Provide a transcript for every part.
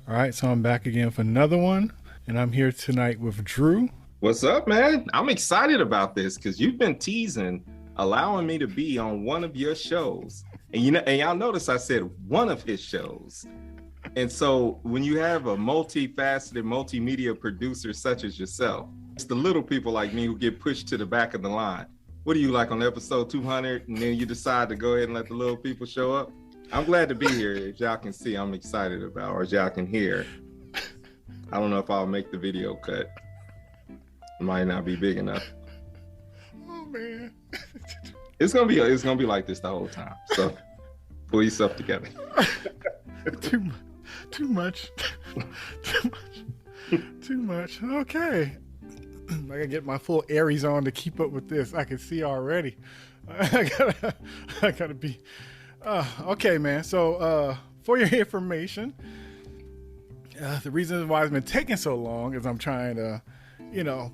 All right, so I'm back again for another one, and I'm here tonight with Drew. What's up, man? I'm excited about this because you've been teasing, allowing me to be on one of your shows. And y'all notice I said one of his shows. And so when you have a multifaceted multimedia producer such as yourself, it's the little people like me who get pushed to the back of the line. What do you like on episode 200? And then you decide to go ahead and let the little people show up? I'm glad to be here. If y'all can see, I'm excited about, or as y'all can hear. I don't know if I'll make the video cut. It might not be big enough. Oh man. It's gonna be like this the whole time. So pull yourself together. Too much. Too much. Okay. I gotta get my full Aries on to keep up with this. I can see already. I gotta be. Okay, man. So for your information, the reason why it's been taking so long is I'm trying to,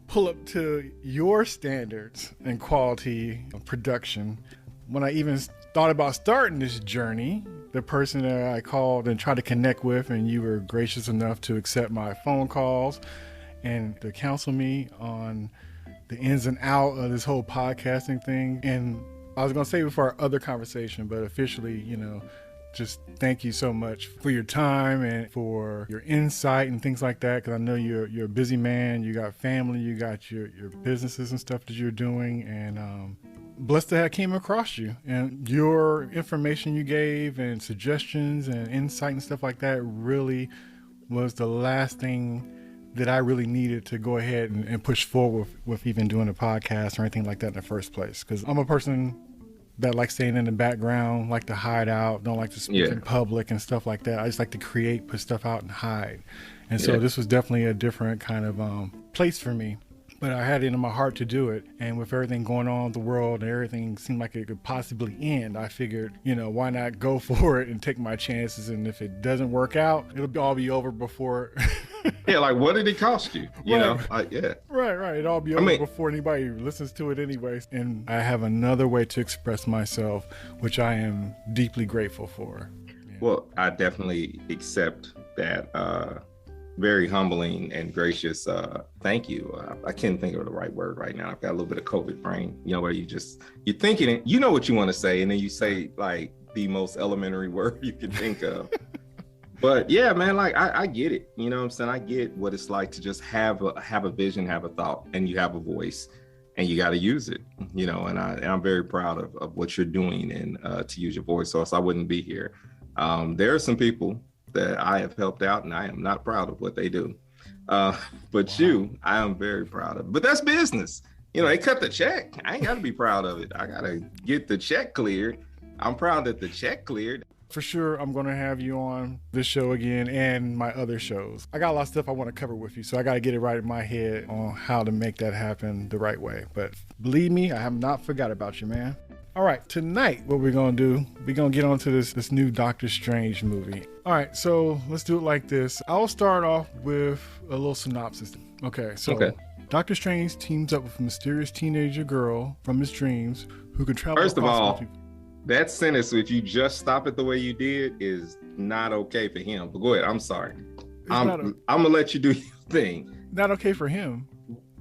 pull up to your standards and quality of production. When I even thought about starting this journey, the person that I called and tried to connect with, and you were gracious enough to accept my phone calls and to counsel me on the ins and out of this whole podcasting thing. And I was going to say before our other conversation, but officially, just thank you so much for your time and for your insight and things like that. Because I know you're a busy man. You got family. You got your businesses and stuff that you're doing. And blessed to have came across you. And your information you gave and suggestions and insight and stuff like that really was the last thing that I really needed to go ahead and push forward with even doing a podcast or anything like that in the first place. Because I'm a person that like staying in the background, like to hide out, don't like to speak in public and stuff like that. I just like to create, put stuff out and hide. And so this was definitely a different kind of place for me. But I had it in my heart to do it. And with everything going on in the world and everything seemed like it could possibly end, I figured, why not go for it and take my chances? And if it doesn't work out, it'll all be over before. Yeah, like what did it cost you? Right. Right. It'll all be over before anybody listens to it anyways. And I have another way to express myself, which I am deeply grateful for. Yeah. Well, I definitely accept that very humbling and gracious thank you. I can't think of the right word right now. I've got a little bit of COVID brain, where you're thinking it, you know what you want to say, and then you say like the most elementary word you can think of. But yeah, man, like I get it. You know what I'm saying? I get what it's like to just have a vision, have a thought, and you have a voice, and you got to use it. And I'm very proud of what you're doing and to use your voice, or else I wouldn't be here. There are some people that I have helped out, and I am not proud of what they do. But you, I am very proud of. But that's business. They cut the check. I ain't got to be proud of it. I got to get the check cleared. I'm proud that the check cleared. For sure, I'm going to have you on this show again and my other shows. I got a lot of stuff I want to cover with you, so I got to get it right in my head on how to make that happen the right way. But believe me, I have not forgot about you, man. All right, tonight, what we're going to do, we're going to get onto this new Doctor Strange movie. All right, so let's do it like this. I'll start off with a little synopsis. Okay, so Doctor Strange teams up with a mysterious teenager girl from his dreams who can travel First of all, that sentence, if you just stop it the way you did, is not okay for him. But go ahead, I'm sorry. I'm going to let you do your thing. Not okay for him.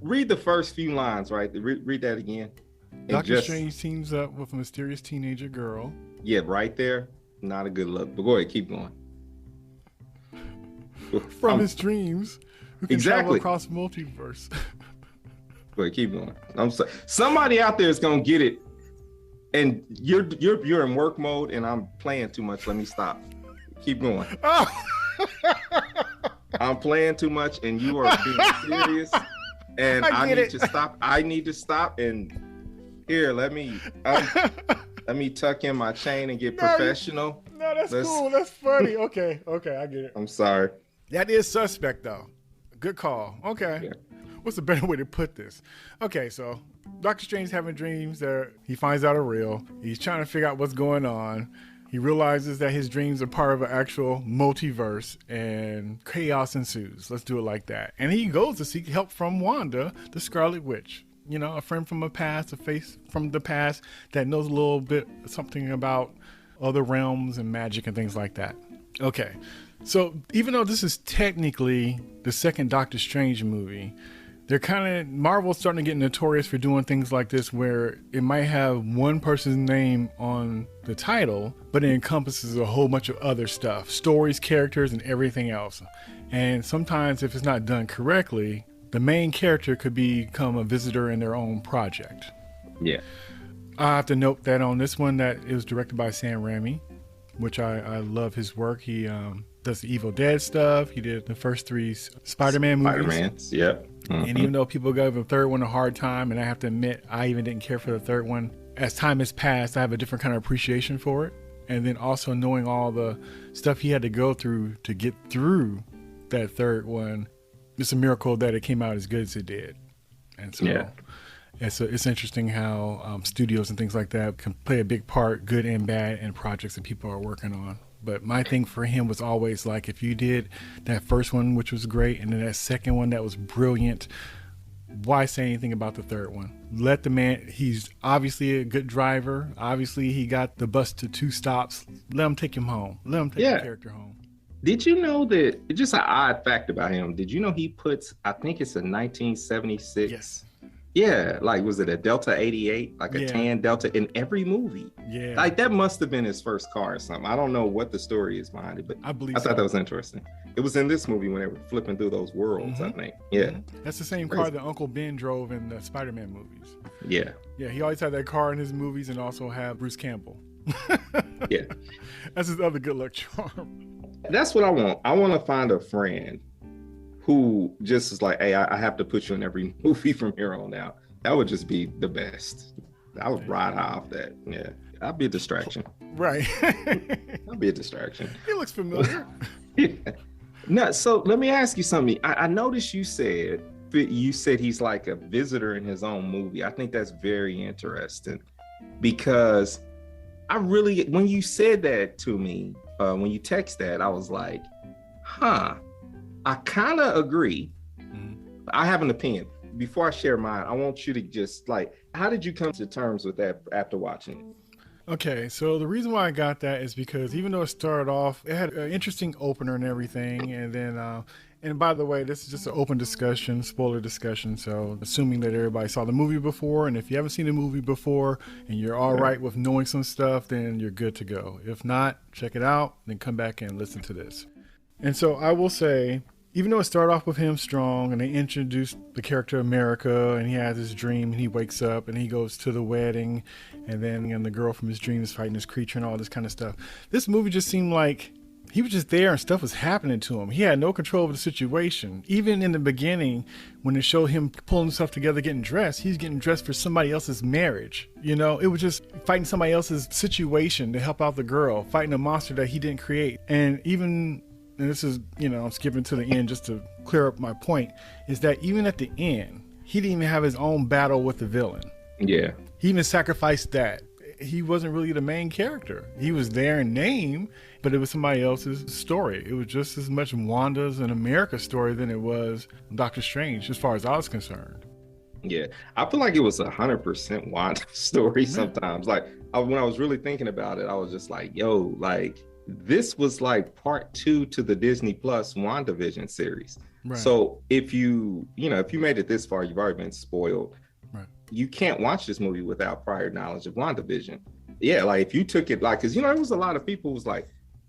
Read the first few lines, right? Read that again. Doctor Strange teams up with a mysterious teenager girl. Yeah, right there. Not a good look. But go ahead, keep going. From his dreams, who can travel across multiverse. Go ahead, keep going. I'm sorry. Somebody out there is gonna get it, and you're in work mode, and I'm playing too much. Let me stop. Keep going. Oh. I'm playing too much, and you are being serious. And I need to stop. I need to stop and. Here, let me tuck in my chain and get professional. No, that's cool. That's funny. Okay, I get it. I'm sorry. That is suspect, though. Good call. Okay. Yeah. What's a better way to put this? Okay, so Doctor Strange having dreams that he finds out are real. He's trying to figure out what's going on. He realizes that his dreams are part of an actual multiverse and chaos ensues. Let's do it like that. And he goes to seek help from Wanda, the Scarlet Witch. A friend from a face from the past that knows a little bit something about other realms and magic and things like that. Okay, So even though this is technically the second Doctor Strange movie, they're kind of, Marvel's starting to get notorious for doing things like this where it might have one person's name on the title, but it encompasses a whole bunch of other stuff, stories, characters, and everything else. And sometimes if it's not done correctly, the main character could become a visitor in their own project. Yeah. I have to note that on this one that it was directed by Sam Raimi, which I love his work. He does the Evil Dead stuff. He did the first 3 Spider-Man movies. Spider-Man's, yep. Mm-hmm. And even though people gave the third one a hard time, and I have to admit, I even didn't care for the third one, as time has passed, I have a different kind of appreciation for it. And then also knowing all the stuff he had to go through to get through that third one, it's a miracle that it came out as good as it did. And so yeah. It's interesting how studios and things like that can play a big part, good and bad, in projects that people are working on. But my thing for him was always like, if you did that first one, which was great, and then that second one that was brilliant, why say anything about the third one? Let the man, he's obviously a good driver. Obviously, he got the bus to 2 stops. Let him take him home. Let him take the character home. Did you know that, just an odd fact about him, did you know he puts, I think it's a 1976. Yes. Yeah, like was it a Delta 88, like a tan Delta in every movie? Yeah, like that must have been his first car or something. I don't know what the story is behind it, but I thought that was interesting. It was in this movie when they were flipping through those worlds. I think. Yeah, that's the same car that Uncle Ben drove in the Spider-Man movies. Yeah, he always had that car in his movies, and also have Bruce Campbell. Yeah, that's his other good luck charm. That's what I want. I want to find a friend who just is like, hey, I have to put you in every movie from here on out. That would just be the best. I would ride high off that. Yeah, I'd be a distraction. Right. I'd be a distraction. He looks familiar. Yeah. No, so let me ask you something. I noticed you said he's like a visitor in his own movie. I think that's very interesting because when you said that to me, when you text that, I was like, I kind of agree. Mm-hmm. I have an opinion. Before I share mine, I want you to just how did you come to terms with that after watching it? Okay, so the reason why I got that is because even though it started off, it had an interesting opener and everything. And then, and by the way, this is just an open discussion, spoiler discussion. So assuming that everybody saw the movie before, and if you haven't seen the movie before and you're all right with knowing some stuff, then you're good to go. If not, check it out, then come back and listen to this. And so I will say, even though it started off with him strong and they introduced the character America and he has his dream and he wakes up and he goes to the wedding and then the girl from his dream is fighting this creature and all this kind of stuff. This movie just seemed like he was just there and stuff was happening to him. He had no control of the situation. Even in the beginning, when it showed him pulling himself together, getting dressed, he's getting dressed for somebody else's marriage. You know, it was just fighting somebody else's situation to help out the girl, fighting a monster that he didn't create. And this is, I'm skipping to the end just to clear up my point, is that even at the end, he didn't even have his own battle with the villain. Yeah. He even sacrificed that. He wasn't really the main character. He was there in name, but it was somebody else's story. It was just as much Wanda's and America's story than it was Doctor Strange, as far as I was concerned. Yeah. I feel like it was 100% Wanda's story sometimes. When I was really thinking about it, I was just like, this was like part 2 to the Disney Plus WandaVision series. Right. So if you made it this far, you've already been spoiled. Right. You can't watch this movie without prior knowledge of WandaVision. Yeah, if you took it, because there was a lot of people who's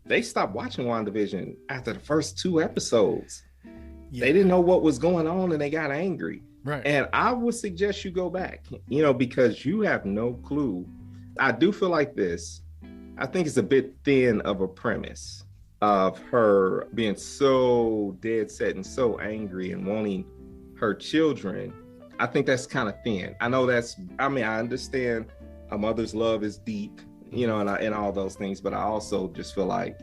they stopped watching WandaVision after the first 2 episodes. Yeah. They didn't know what was going on and they got angry. Right. And I would suggest you go back, because you have no clue. I do feel like this. I think it's a bit thin of a premise of her being so dead set and so angry and wanting her children. I think that's kind of thin. I know I understand a mother's love is deep, and all those things, but I also just feel like,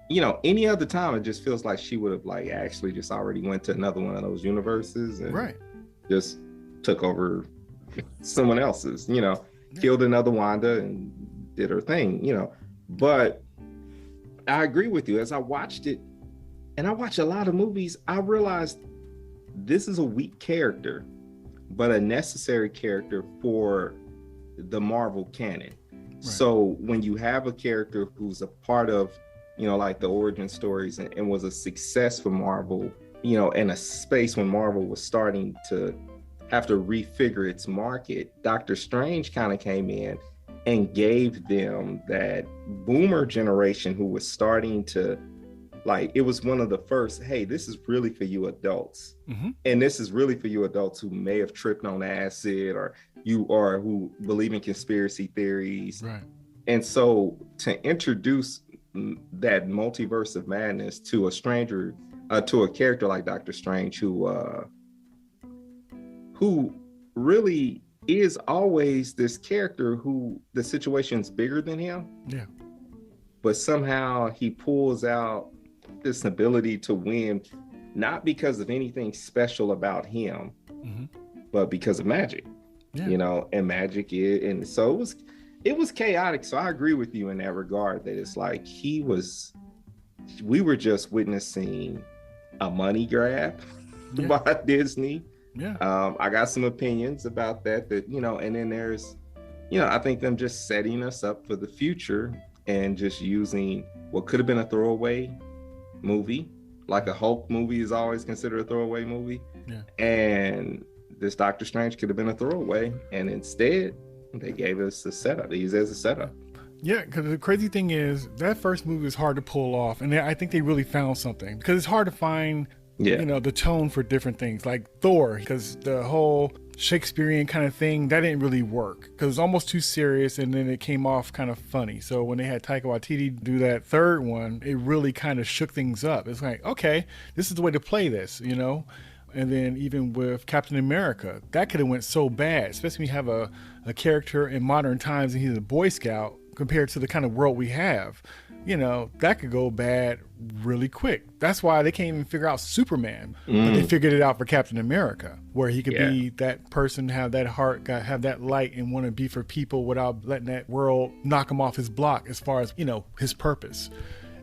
any other time, it just feels like she would have actually just already went to another one of those universes and just took over someone else's, killed another Wanda and did her thing, but I agree with you. As I watched it, and I watch a lot of movies, I realized this is a weak character, but a necessary character for the Marvel canon. Right. So when you have a character who's a part of, like the origin stories, and was a success for Marvel, in a space when Marvel was starting to have to refigure its market. Doctor Strange kind of came in and gave them that boomer generation who was starting to, like, it was one of the first, hey, this is really for you adults. Mm-hmm. And this is really for you adults who may have tripped on acid, or who believe in conspiracy theories. Right. And so to introduce that multiverse of madness to a stranger, to a character like Doctor Strange, who really is always this character who the situation's bigger than him. Yeah. But somehow he pulls out this ability to win, not because of anything special about him, mm-hmm. but because of magic. Yeah. And magic is, and so it was chaotic. So I agree with you in that regard, that it's like we were just witnessing a money grab by Disney. Yeah. I got some opinions about that, and then there's, I think them just setting us up for the future and just using what could have been a throwaway movie, like a Hulk movie is always considered a throwaway movie. Yeah. And this Doctor Strange could have been a throwaway, and instead they gave us a setup. They used it as a setup. Yeah, because the crazy thing is that first movie was hard to pull off, and I think they really found something, because it's hard to find the tone for different things, like Thor, because the whole Shakespearean kind of thing, that didn't really work because it was almost too serious, and then it came off kind of funny. So when they had Taika Waititi do that third one, it really kind of shook things up. It's like, okay, this is the way to play this, And then even with Captain America, that could have went so bad, especially when you have a character in modern times and he's a Boy Scout compared to the kind of world we have. That could go bad really quick. That's why they can't even figure out Superman. But they figured it out for Captain America, where he could be that person, have that heart, have that light, and want to be for people without letting that world knock him off his block as far as, his purpose.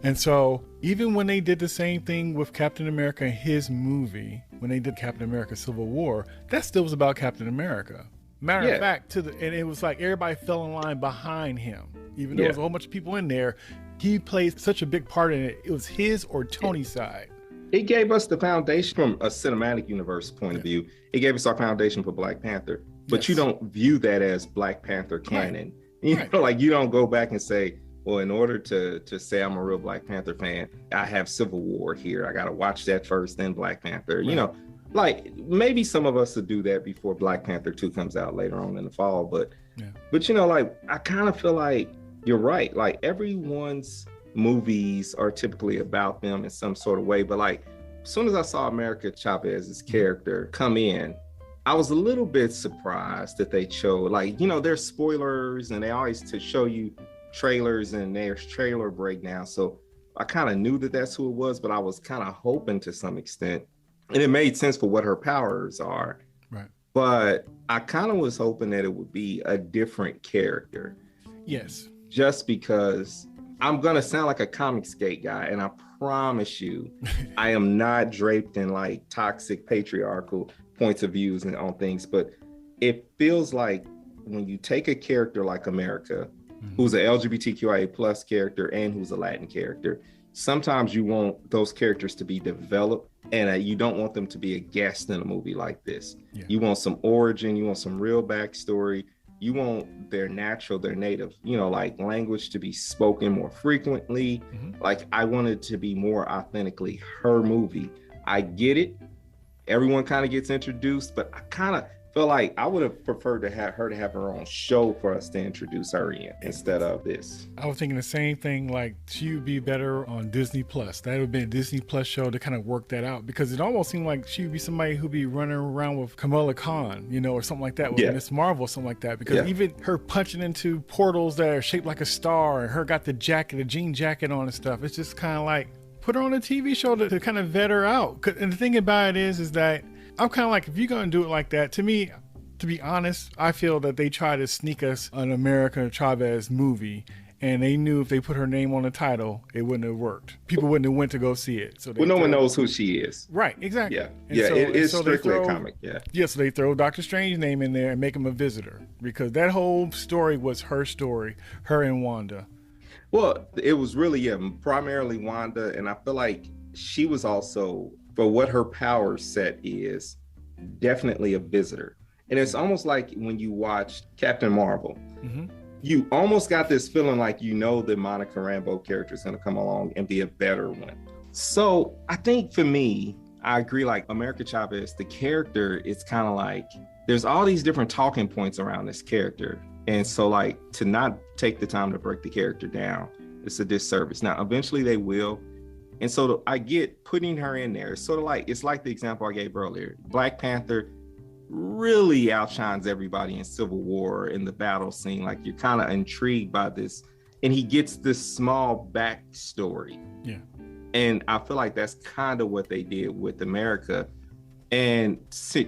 And so even when they did the same thing with Captain America, his movie, when they did Captain America Civil War, that still was about Captain America. Matter of fact, and it was like everybody fell in line behind him. Even though there was a whole bunch of people in there, he played such a big part in it. It was his or Tony's side. It gave us the foundation from a cinematic universe point of view. It gave us our foundation for Black Panther. But you don't view that as Black Panther canon. Right. Like you don't go back and say, well, in order to say I'm a real Black Panther fan, I have Civil War here. I got to watch that first, then Black Panther. Right. Like maybe some of us will do that before Black Panther 2 comes out later on in the fall. But like I kind of feel like you're right. Like everyone's movies are typically about them in some sort of way. But like as soon as I saw America Chavez's character come in, I was a little bit surprised that they chose, like, there's spoilers and they always to show you trailers and there's trailer breakdown. So I kind of knew that that's who it was, but I was kind of hoping to some extent, and it made sense for what her powers are. Right. But I kind of was hoping that it would be a different character. Yes. Just because I'm going to sound like a comic skate guy, and I promise you, I am not draped in like toxic patriarchal points of views and on things, but it feels like when you take a character like America, who's an LGBTQIA plus character and who's a Latin character, sometimes you want those characters to be developed, and you don't want them to be a guest in a movie like this. Yeah. You want some origin, you want some real backstory, you want their natural, their native, like language to be spoken more frequently. Like I wanted to be more authentically her movie. I get it. Everyone kind of gets introduced, but I kind of feel like I would have preferred to have her own show for us to introduce her in instead of this. I was thinking the same thing, like she would be better on Disney Plus. That would have been a Disney Plus show to kind of work that out, because it almost seemed like she would be somebody who'd be running around with Kamala Khan, or something like that, with Miss Marvel or something like that, because even her punching into portals that are shaped like a star and her got the jacket, a jean jacket on and stuff, it's just kind of like, put her on a TV show to kind of vet her out. And the thing about it is that I'm kind of like, if you're going to do it like that, to me, to be honest, I feel that they try to sneak us an America Chavez movie, and they knew if they put her name on the title, it wouldn't have worked. People wouldn't have went to go see it. So no one knows who she is. Right, exactly. Yeah, it is strictly a comic. Yeah, so they throw Doctor Strange's name in there and make him a visitor, because that whole story was her story, her and Wanda. Well, it was really, yeah, primarily Wanda, and I feel like she was also, for what her power set is, definitely a visitor. And it's almost like when you watch Captain Marvel, you almost got this feeling like the Monica Rambeau character is going to come along and be a better one. So I think for me, I agree, like America Chavez, the character, it's kind of like there's all these different talking points around this character. And so like to not take the time to break the character down, it's a disservice. Now, eventually they will. And so I get putting her in there. It's sort of like, it's like the example I gave earlier. Black Panther really outshines everybody in Civil War in the battle scene. Like you're kind of intrigued by this. And he gets this small backstory. Yeah. And I feel like that's kind of what they did with America. And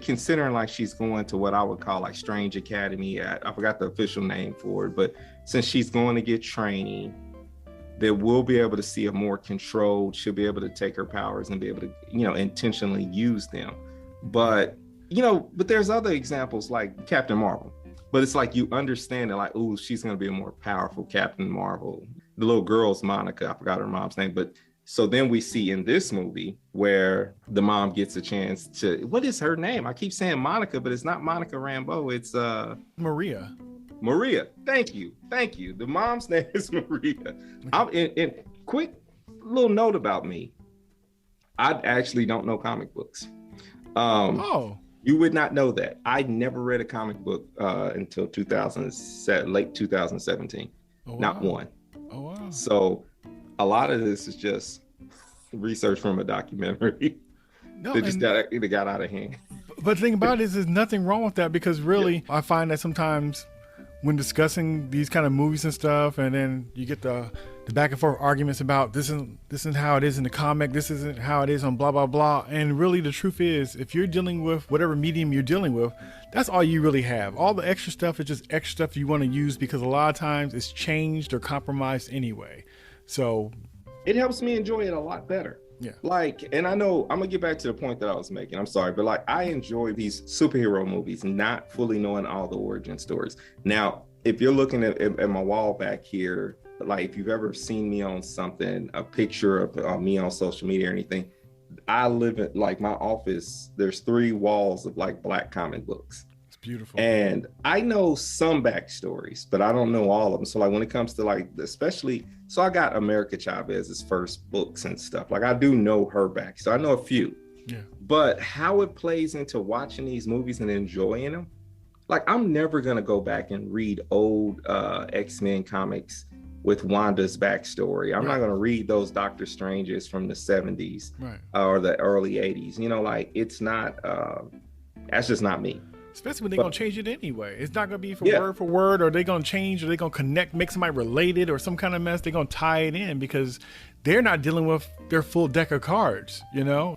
considering like she's going to what I would call like Strange Academy, I forgot the official name for it, but since she's going to get training, that we'll be able to see a more controlled, she'll be able to take her powers and be able to, intentionally use them. But, but there's other examples like Captain Marvel, but it's like you understand it like, ooh, she's going to be a more powerful Captain Marvel. The little girl's Monica, I forgot her mom's name, but so then we see in this movie where the mom gets a chance to, what is her name? I keep saying Monica, but it's not Monica Rambeau. It's Maria. Maria. Thank you. The mom's name is Maria. And quick little note about me. I actually don't know comic books. You would not know that. I never read a comic book until 2007, late 2017. Oh, wow. Not one. Oh, wow. So a lot of this is just research from a documentary. No, it got out of hand. But the thing about it is there's nothing wrong with that, because really, I find that sometimes when discussing these kind of movies and stuff, and then you get the back and forth arguments about this isn't how it is in the comic, this isn't how it is on blah, blah, blah. And really the truth is, if you're dealing with whatever medium you're dealing with, that's all you really have. All the extra stuff is just extra stuff you want to use, because a lot of times it's changed or compromised anyway. So it helps me enjoy it a lot better. Yeah. Like, and I know I'm gonna get back to the point that I was making. I'm sorry, but like I enjoy these superhero movies, not fully knowing all the origin stories. Now, if you're looking at my wall back here, like if you've ever seen me on something, a picture of me on social media or anything, I live in like my office. There's 3 walls of like Black comic books. Beautiful. And I know some backstories, but I don't know all of them. So like when it comes to like, especially, so I got America Chavez's first books and stuff. Like I do know her back. So I know a few. Yeah. But how it plays into watching these movies and enjoying them, like I'm never going to go back and read old X-Men comics with Wanda's backstory. I'm not going to read those Doctor Stranges from the 70s or the early 80s. Like it's not, that's just not me. Especially when they're going to change it anyway. It's not going to be word for word, or they're going to change, or they're going to connect, make somebody related or some kind of mess. They're going to tie it in because they're not dealing with their full deck of cards,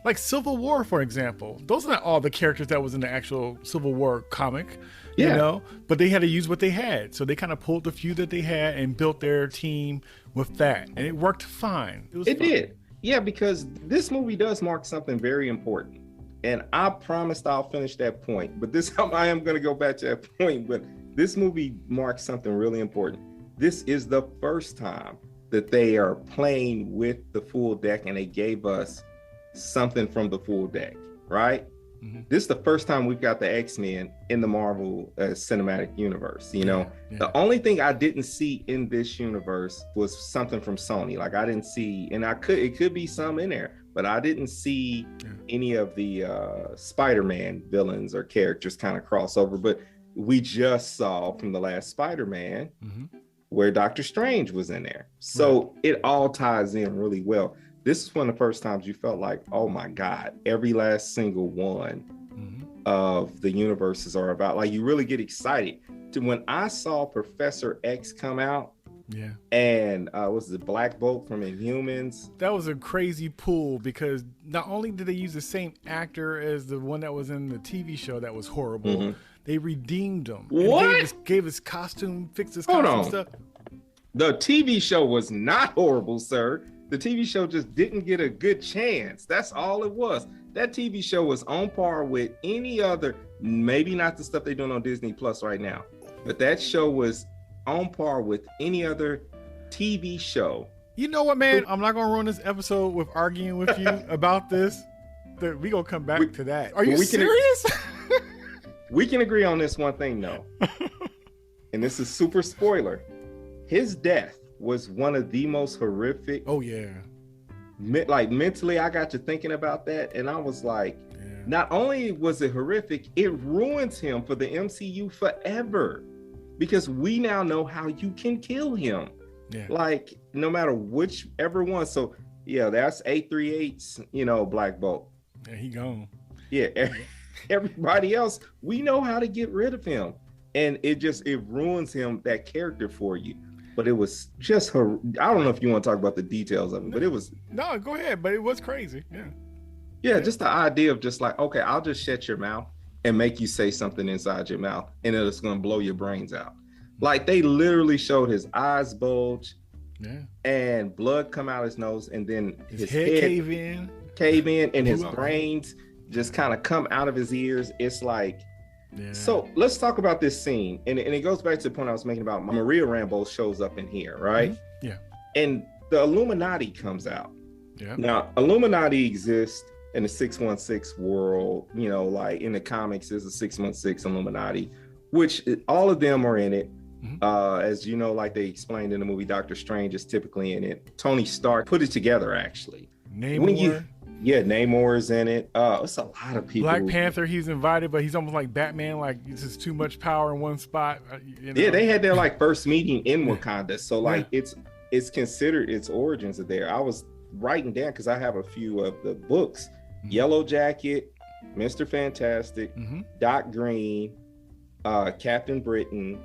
Like Civil War, for example. Those are not all the characters that was in the actual Civil War comic, but they had to use what they had. So they kind of pulled the few that they had and built their team with that. And it worked fine. It did. Yeah, because this movie does mark something very important. And I promised I'll finish that point, but this time I am going to go back to that point. But this movie marks something really important. This is the first time that they are playing with the full deck, and they gave us something from the full deck, right? Mm-hmm. This is the first time we've got the X-Men in the Marvel cinematic universe. The only thing I didn't see in this universe was something from Sony. Like I didn't see, and it could be some in there, but I didn't see any of the Spider-Man villains or characters kind of crossover. But we just saw from the last Spider-Man where Doctor Strange was in there. So it all ties in really well. This is one of the first times you felt like, oh my God, every last single one of the universes are about, like you really get excited. When I saw Professor X come out, and was the Black Bolt from Inhumans? That was a crazy pull, because not only did they use the same actor as the one that was in the TV show that was horrible, they redeemed him. What? Gave his costume, fixed his costume stuff. The TV show was not horrible, sir. The TV show just didn't get a good chance. That's all it was. That TV show was on par with any other, maybe not the stuff they're doing on Disney Plus right now, but that show was on par with any other TV show. You know what, man? I'm not gonna ruin this episode with arguing with you about this. We gonna come back to that. Are you serious? We can agree on this one thing, though. And this is super spoiler. His death was one of the most horrific. Oh, yeah. Like, mentally, I got to thinking about that, and I was like, not only was it horrific, it ruins him for the MCU forever. Because we now know how you can kill him. Yeah. Like, no matter whichever one. So, yeah, that's 838's, Black Bolt. Yeah, he gone. Yeah, everybody else, we know how to get rid of him. And it ruins him, that character for you. But it was just I don't know if you want to talk about the details of it, but it was. No, go ahead. But it was crazy. Yeah. Yeah, just the idea of just like, okay, I'll just shut your mouth and make you say something inside your mouth, and it's going to blow your brains out. Like, they literally showed his eyes bulge, and blood come out his nose, and then his head cave in, and his brains just kind of come out of his ears. It's like, so let's talk about this scene, and it goes back to the point I was making about Maria Rambeau shows up in here, right? Mm-hmm. Yeah. And the Illuminati comes out. Yeah. Now, Illuminati exists in the 616 world, like in the comics, there's a 616 Illuminati, which all of them are in it. Mm-hmm. As you know, like they explained in the movie, Doctor Strange is typically in it. Tony Stark put it together, actually. Namor is in it. It's a lot of people. Black Panther, he's invited, but he's almost like Batman, like this is too much power in one spot. Yeah, they had their like first meeting in Wakanda, so like it's considered, its origins are there. I was writing down because I have a few of the books. Yellow Jacket, Mr. Fantastic, Doc Green, Captain Britain,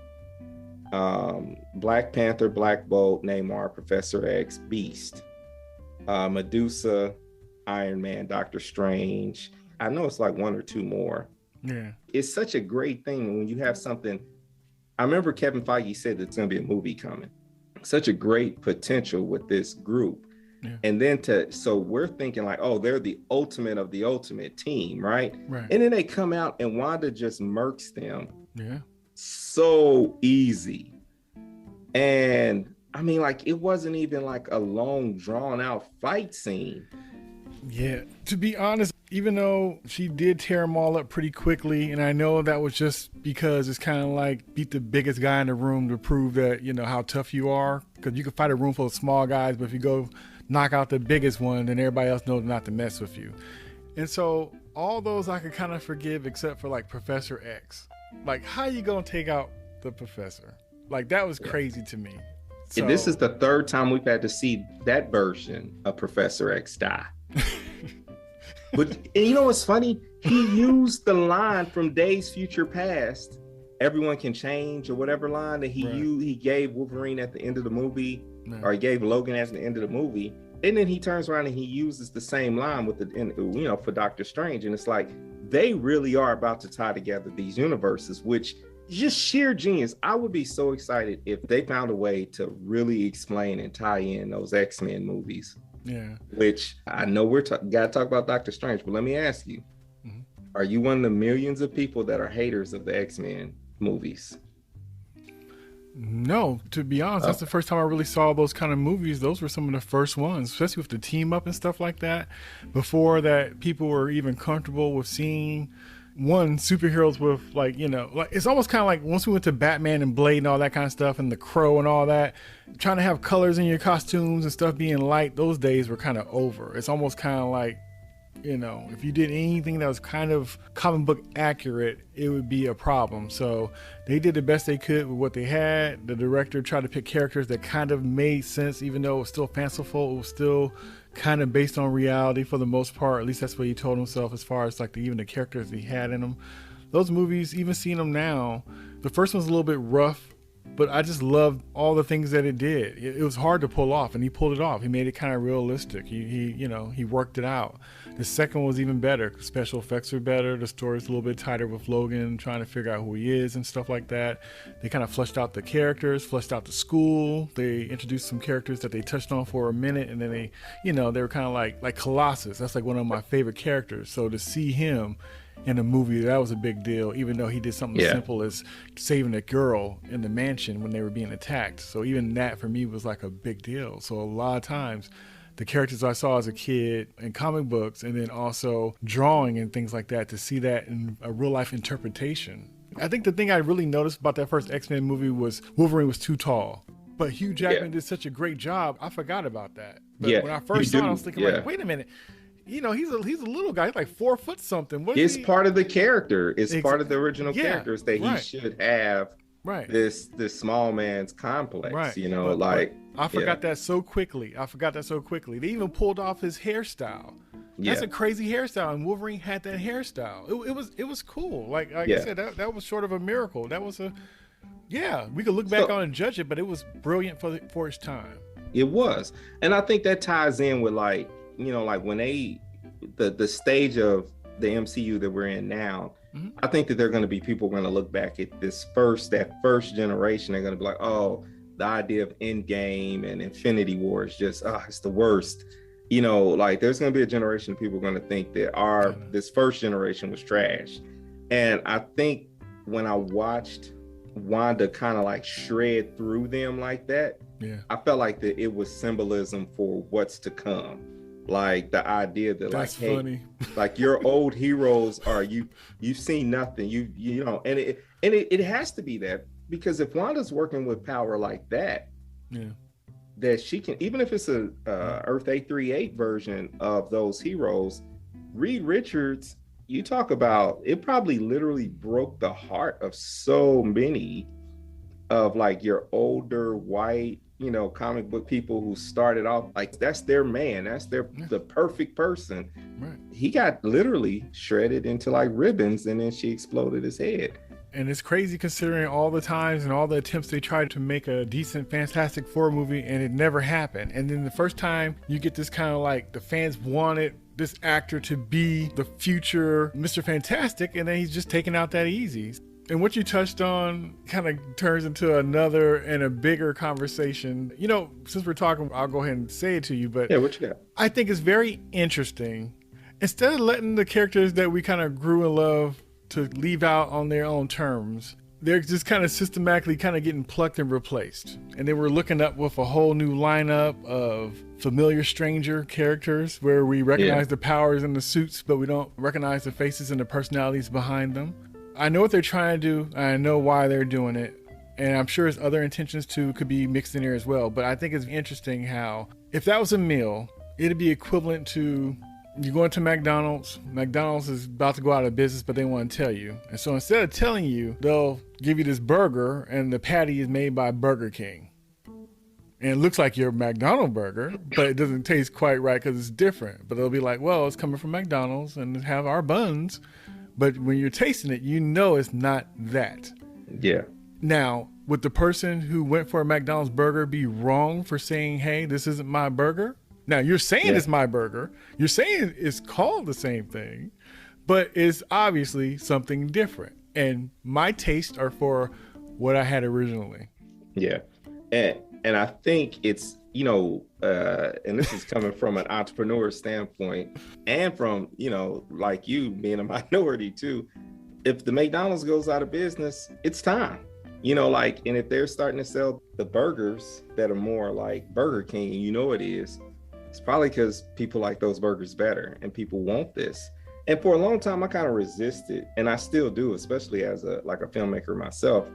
Black Panther, Black Bolt, Namor, Professor X, Beast, Medusa, Iron Man, Doctor Strange. I know it's like one or two more. Yeah. It's such a great thing when you have something. I remember Kevin Feige said there's going to be a movie coming. Such a great potential with this group. Yeah. And then so we're thinking like, oh, they're the ultimate of the ultimate team, right? And then they come out and Wanda just murks them. Yeah. So easy. And I mean, like, it wasn't even like a long drawn out fight scene. Yeah. To be honest, even though she did tear them all up pretty quickly, and I know that was just because it's kind of like beat the biggest guy in the room to prove that, how tough you are. Because you can fight a room full of small guys, but if you go knock out the biggest one, then everybody else knows not to mess with you. And so all those I could kind of forgive except for like Professor X. Like, how you gonna take out the professor? Like, that was crazy to me. So, and this is the third time we've had to see that version of Professor X die. But and you know what's funny? He used the line from Days Future Past, everyone can change, or whatever line that he gave Wolverine at the end of the movie. Or he gave Logan at the end of the movie, and then he turns around and he uses the same line with for Doctor Strange, and it's like they really are about to tie together these universes, which is just sheer genius. I would be so excited if they found a way to really explain and tie in those X-Men movies. Yeah. Which I know gotta talk about Doctor Strange, but let me ask you: are you one of the millions of people that are haters of the X-Men movies? No, to be honest, that's the first time I really saw those kind of movies. Those were some of the first ones, especially with the team up and stuff like that. Before that, people were even comfortable with seeing superheroes with like it's almost kind of like once we went to Batman and Blade and all that kind of stuff and the Crow and all that, trying to have colors in your costumes and stuff being light. Those days were kind of over. It's almost kind of like, if you did anything that was kind of comic book accurate, it would be a problem. So they did the best they could with what they had. The director tried to pick characters that kind of made sense, even though it was still fanciful. It was still kind of based on reality for the most part. At least that's what he told himself, as far as like even the characters he had in them. Those movies, even seeing them now, the first one's a little bit rough, but I just loved all the things that it did. It was hard to pull off, and he pulled it off. He made it kind of realistic. He worked it out. The second one was even better. Special effects are better. The story's a little bit tighter with Logan trying to figure out who he is and stuff like that. They kind of fleshed out the characters, fleshed out the school. They introduced some characters that they touched on for a minute, and then they were kind of like Colossus. That's like one of my favorite characters. So to see him in a movie, that was a big deal, even though he did something as simple as saving a girl in the mansion when they were being attacked. So even that for me was like a big deal. So a lot of times the characters I saw as a kid in comic books, and then also drawing and things like that, to see that in a real life interpretation. I think the thing I really noticed about that first X-Men movie was Wolverine was too tall. But Hugh Jackman did such a great job, I forgot about that. But when I first saw it, I was thinking, like, wait a minute. You know, he's a little guy. He's like 4 foot something. It's part of the character. It's part of the original characters that he should have this small man's complex. Right. You know, but I forgot that so quickly. They even pulled off his hairstyle. That's a crazy hairstyle, and Wolverine had that hairstyle. It was cool. Like I said, that was sort of a miracle. That was we could look back on and judge it, but it was brilliant for its time. It was, and I think that ties in with when the stage of the MCU that we're in now. Mm-hmm. I think that they're going to be people going to look back at that first generation. They're going to be like, oh, the idea of Endgame and Infinity War is just it's the worst. You know, like there's going to be a generation of people going to think that this first generation was trash. And I think when I watched Wanda kind of like shred through them like that, I felt like that it was symbolism for what's to come. Like the idea that that's funny. Like your old heroes are you've seen nothing. You know, and it has to be that, because if Wanda's working with power like that, that she can, even if it's a Earth 838 version of those heroes, Reed Richards, you talk about, it probably literally broke the heart of so many of like your older white, you know, comic book people who started off like that's their man, that's the perfect person. Right. He got literally shredded into like ribbons, and then she exploded his head. And it's crazy considering all the times and all the attempts they tried to make a decent Fantastic Four movie, and it never happened. And then the first time you get this kind of like, the fans wanted this actor to be the future Mr. Fantastic, and then he's just taken out that easy. And what you touched on kind of turns into another and a bigger conversation. You know, since we're talking, I'll go ahead and say it to you, but what you got? I think it's very interesting. Instead of letting the characters that we kind of grew in love to leave out on their own terms, they're just kind of systematically kind of getting plucked and replaced. And then we're looking up with a whole new lineup of familiar stranger characters where we recognize the powers and the suits, but we don't recognize the faces and the personalities behind them. I know what they're trying to do, and I know why they're doing it, and I'm sure there's other intentions too could be mixed in there as well. But I think it's interesting how, if that was a meal, it'd be equivalent to you going to McDonald's. McDonald's is about to go out of business, but they want to tell you. And so instead of telling you, they'll give you this burger, and the patty is made by Burger King. And it looks like your McDonald's burger, but it doesn't taste quite right because it's different. But they'll be like, well, it's coming from McDonald's and have our buns. But when you're tasting it, you know it's not that. Yeah. Now, would the person who went for a McDonald's burger be wrong for saying, hey, this isn't my burger? Now, you're saying it's my burger. You're saying it's called the same thing, but it's obviously something different. And my tastes are for what I had originally. Yeah. And I think it's, you know, and this is coming from an entrepreneur standpoint, and from, you know, like you being a minority too. If the McDonald's goes out of business, it's time, you know, like, and if they're starting to sell the burgers that are more like Burger King, you know it is, it's probably because people like those burgers better and people want this. And for a long time, I kind of resisted, and I still do, especially as a filmmaker myself,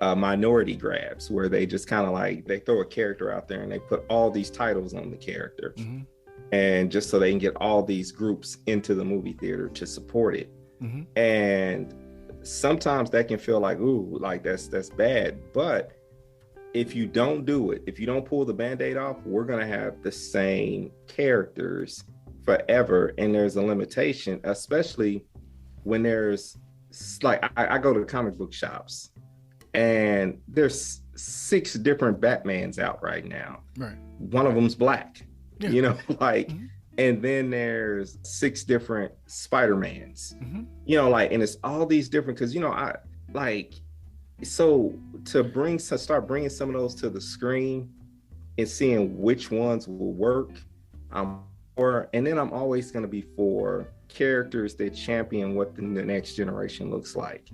minority grabs where they just kind of like, they throw a character out there and they put all these titles on the character, and just so they can get all these groups into the movie theater to support it. And sometimes that can feel like, ooh, like that's bad. But if you don't do it, if you don't pull the Band-Aid off, we're going to have the same characters forever. And there's a limitation, especially when there's like, I go to comic book shops and there's 6 different Batmans out right now. Right. One of them's black, you know, like, and then there's 6 different Spider-Mans, you know, like, and it's all these different, cause you know, I like, so to start bringing some of those to the screen and seeing which ones will work, I'm and then I'm always going to be for characters that champion what the next generation looks like.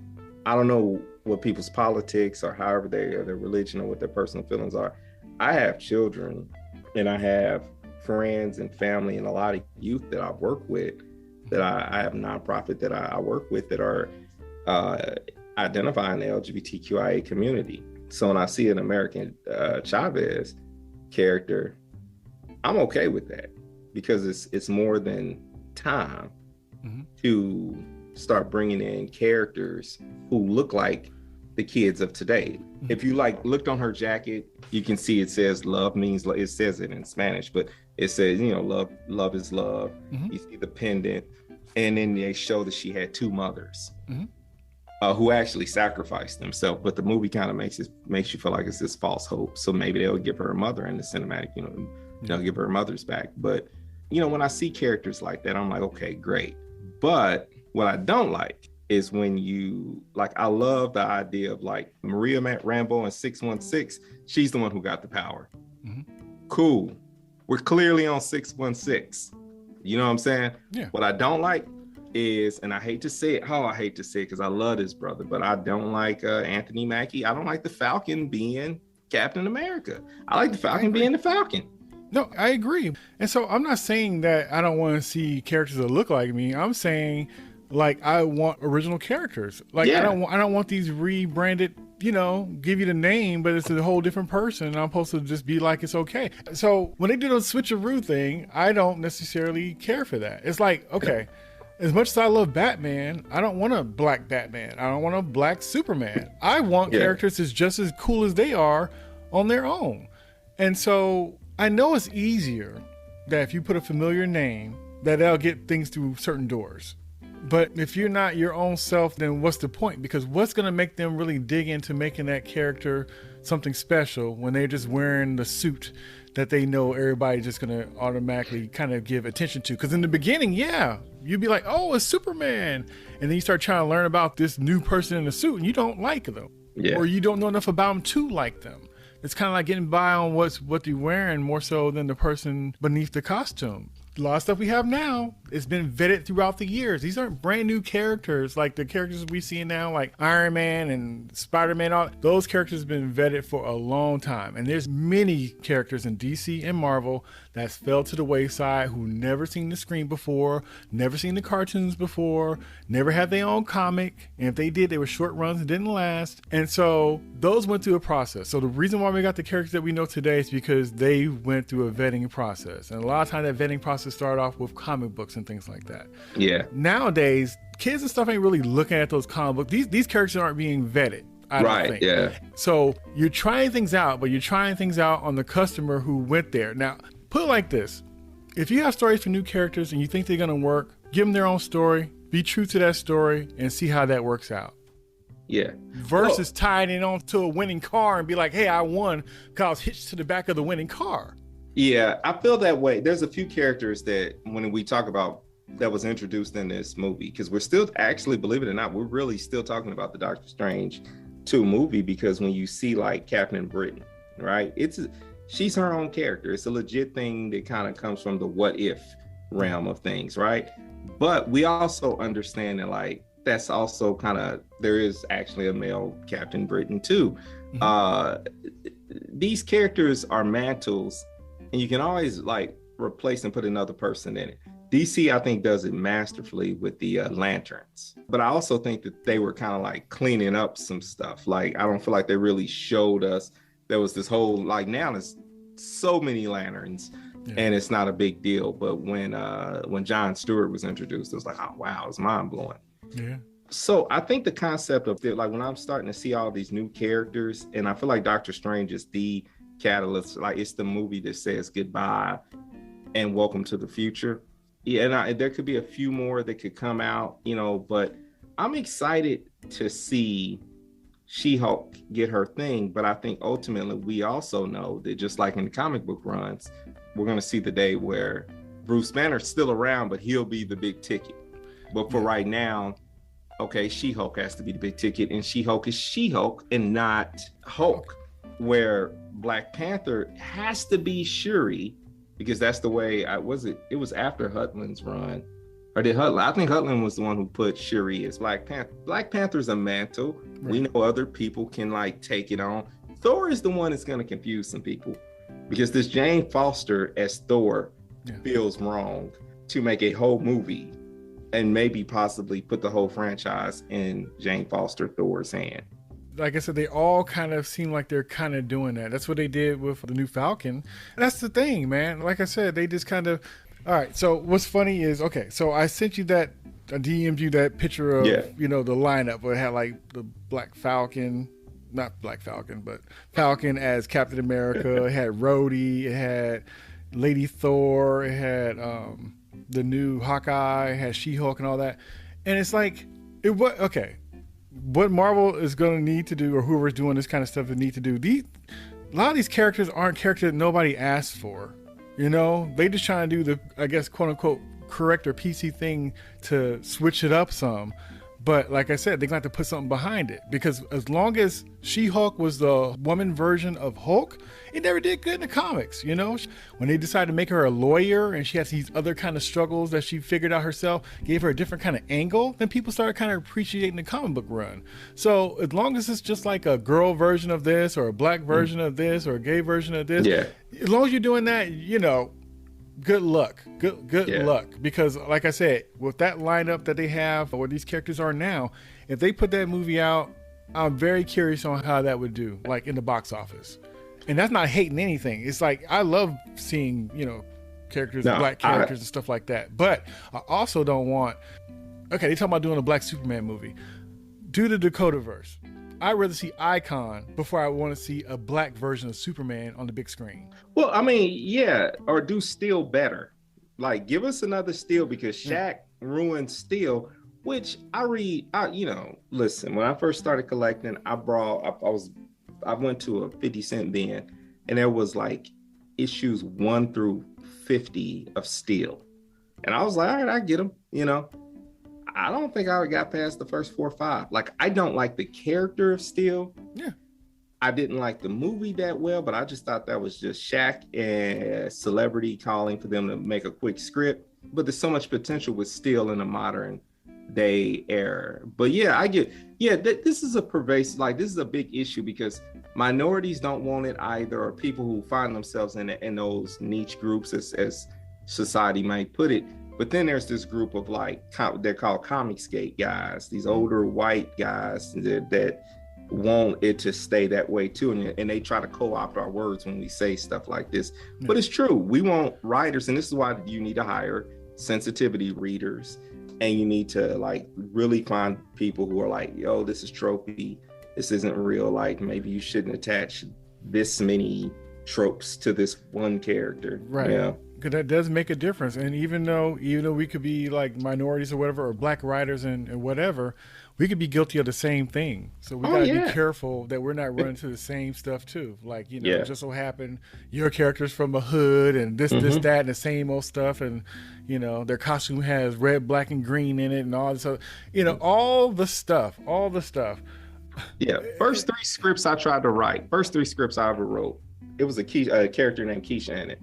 I don't know what people's politics or however their religion or what their personal feelings are. I have children and I have friends and family and a lot of youth that I work with, that I have a nonprofit that I work with that are identifying the LGBTQIA community. So when I see an American Chavez character, I'm okay with that, because it's more than time to start bringing in characters who look like the kids of today. If you looked on her jacket, you can see it says love means, it says it in Spanish, but it says, love is love. You see the pendant, and then they show that she had two mothers who actually sacrificed themselves. But the movie kind of makes you feel like it's this false hope. So maybe they'll give her a mother in the cinematic, they'll give her mothers back. But when I see characters like that, I'm like, okay, great. But what I don't like is when I love the idea of Maria Rambo in 616. She's the one who got the power. Cool. We're clearly on 616. You know what I'm saying? Yeah. What I don't like is, and I hate to say it, because I love this brother, but I don't like Anthony Mackie. I don't like the Falcon being Captain America. I like the Falcon being the Falcon. No, I agree. And so I'm not saying that I don't want to see characters that look like me. I'm saying I want original characters. I don't want these rebranded, give you the name, but it's a whole different person. And I'm supposed to just be like, it's okay. So when they do the switcheroo thing, I don't necessarily care for that. It's like, okay, as much as I love Batman, I don't want a black Batman. I don't want a black Superman. I want characters that's just as cool as they are on their own. And so I know it's easier that if you put a familiar name, that they'll get things through certain doors. But if you're not your own self, then what's the point? Because what's going to make them really dig into making that character something special when they're just wearing the suit that they know everybody's just going to automatically kind of give attention to? Because in the beginning, you'd be like, oh, it's Superman. And then you start trying to learn about this new person in the suit and you don't like them. Yeah. Or you don't know enough about them to like them. It's kind of like getting by on what they're wearing more so than the person beneath the costume. A lot of stuff we have now, it's been vetted throughout the years. These aren't brand new characters like the characters we see now, like Iron Man and Spider-Man. All those characters have been vetted for a long time. And there's many characters in DC and Marvel that's fell to the wayside, who never seen the screen before, never seen the cartoons before, never had their own comic. And if they did, they were short runs and didn't last. And so those went through a process. So the reason why we got the characters that we know today is because they went through a vetting process. And a lot of times that vetting process started off with comic books and things like that. Yeah. Nowadays, kids and stuff ain't really looking at those comic books. These characters aren't being vetted. I don't think. Yeah. So you're trying things out, but you're trying things out on the customer who went there. Now, put it like this. If you have stories for new characters and you think they're going to work, give them their own story, be true to that story, and see how that works out. Yeah. Versus tying it on to a winning car and be like, hey, I won because I was hitched to the back of the winning car. Yeah, I feel that way. There's a few characters that when we talk about that was introduced in this movie, because we're still actually, believe it or not, we're really still talking about the Doctor Strange 2 movie, because when you see like Captain Britain, right? She's her own character. It's a legit thing that kind of comes from the what if realm of things, right? But we also understand that like that's also kind of, there is actually a male Captain Britain too. These characters are mantles, and you can always like replace and put another person in it. DC, I think, does it masterfully with the lanterns. But I also think that they were kind of like cleaning up some stuff. Like, I don't feel like they really showed us there was this whole, like now there's so many lanterns and it's not a big deal. But when John Stewart was introduced, it was like, oh, wow, it's mind blowing. Yeah. So I think the concept of it, like when I'm starting to see all these new characters, and I feel like Doctor Strange is the catalyst, like it's the movie that says goodbye and welcome to the future. Yeah, and there could be a few more that could come out, you know, but I'm excited to see She-Hulk get her thing. But I think ultimately we also know that just like in the comic book runs, we're going to see the day where Bruce Banner's still around, but he'll be the big ticket. But for right now, okay, She-Hulk has to be the big ticket, and She-Hulk is She-Hulk and not Hulk, where Black Panther has to be Shuri because that's the way it was after Hutland's run. Or did Hutland? I think Hutland was the one who put Shuri as Black Panther. Black Panther's a mantle. Right. We know other people can like take it on. Thor is the one that's going to confuse some people, because this Jane Foster as Thor feels wrong to make a whole movie and maybe possibly put the whole franchise in Jane Foster Thor's hand. Like I said, they all kind of seem like they're kind of doing that. That's what they did with the new Falcon. That's the thing, man. Like I said, they just kind of, all right. So what's funny is, okay, so I sent you I DM'd you that picture of, the lineup where it had like the Black Falcon, not Black Falcon, but Falcon as Captain America. It had Rhodey, it had Lady Thor, it had the new Hawkeye, it had She-Hulk and all that. And it's like, what Marvel is going to need to do, or whoever's doing this kind of stuff, they need to do. A lot of these characters aren't characters that nobody asked for. They just trying to do the, I guess, quote unquote, correct or PC thing to switch it up some. But like I said, they're going to have to put something behind it, because as long as She-Hulk was the woman version of Hulk, it never did good in the comics. When they decided to make her a lawyer and she has these other kind of struggles that she figured out herself, gave her a different kind of angle, then people started kind of appreciating the comic book run. So as long as it's just like a girl version of this, or a black version of this, or a gay version of this, as long as you're doing that, good luck. Good luck. Because like I said, with that lineup that they have, or where these characters are now, if they put that movie out, I'm very curious on how that would do, like in the box office. And that's not hating anything. It's like, I love seeing, characters, black characters and stuff like that. But I also don't want, they talking about doing a black Superman movie. Do the Dakotaverse. I'd rather see Icon before I want to see a black version of Superman on the big screen. Well, I mean, or do Steel better. Like, give us another Steel, because Shaq ruined Steel, which listen, when I first started collecting, I went to a 50 cent bin, and there was like issues 1 through 50 of Steel. And I was like, all right, I get them, I don't think I got past the first 4 or 5. Like, I don't like the character of Steel. Yeah. I didn't like the movie that well, but I just thought that was just Shaq and celebrity calling for them to make a quick script. But there's so much potential with Steel in a modern day era. But this is a pervasive, this is a big issue, because minorities don't want it either, or people who find themselves in those niche groups, as society might put it. But then there's this group of they're called Comicsgate guys, these older white guys that want it to stay that way too, and they try to co-opt our words when we say stuff like this. But it's true, we want writers, and this is why you need to hire sensitivity readers, and you need to really find people who are like, yo, this is tropey, this isn't real, maybe you shouldn't attach this many tropes to this one character, right? Because that does make a difference. And even though we could be like minorities or whatever, or black writers and whatever, we could be guilty of the same thing. So we gotta be careful that we're not running to the same stuff too. It just so happened your character's from a hood, and this, that, and the same old stuff, and their costume has red, black, and green in it, and all this other, all the stuff. Yeah. First 3 scripts I tried to write, first 3 scripts I ever wrote, it was a character named Keisha in it.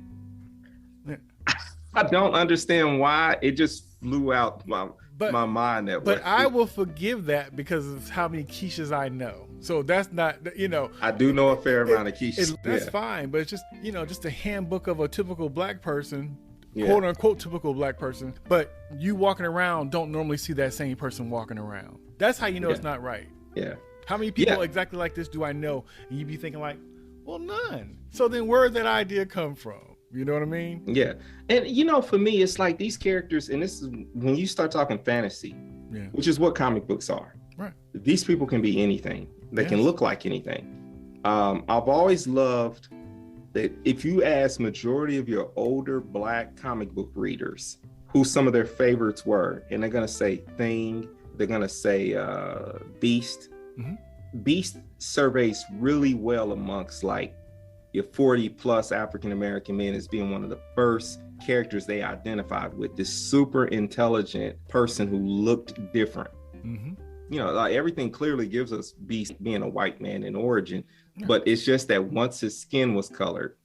I don't understand why. It just flew out my mind that way. But I will forgive that, because of how many Keishas I know. So that's not, I do know a fair amount of Keishas. That's fine, but it's just, just a handbook of a typical black person, quote unquote typical black person. But you walking around don't normally see that same person walking around. That's how you know it's not right. Yeah. How many people exactly like this do I know? And you be thinking like, well, none. So then where did that idea come from? You know what I mean? Yeah. And, for me, it's like these characters, and this is when you start talking fantasy, which is what comic books are. Right. These people can be anything. They can look like anything. I've always loved that if you ask majority of your older black comic book readers who some of their favorites were, and they're going to say Thing, they're going to say Beast. Beast surveys really well amongst your 40 plus African American men as being one of the first characters they identified with, this super intelligent person who looked different. Everything clearly gives us Beast being a white man in origin, but it's just that once his skin was colored,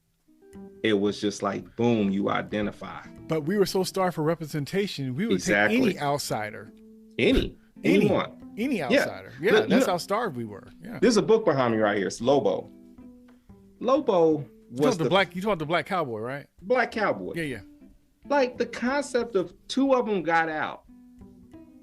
it was just like, boom, you identify. But we were so starved for representation, we would take any outsider. Anyone. Any outsider. Yeah, that's how starved we were. Yeah. There's a book behind me right here. It's Lobo. Lobo was you talking about the black cowboy, right? Black cowboy. Yeah. Like the concept of two of them got out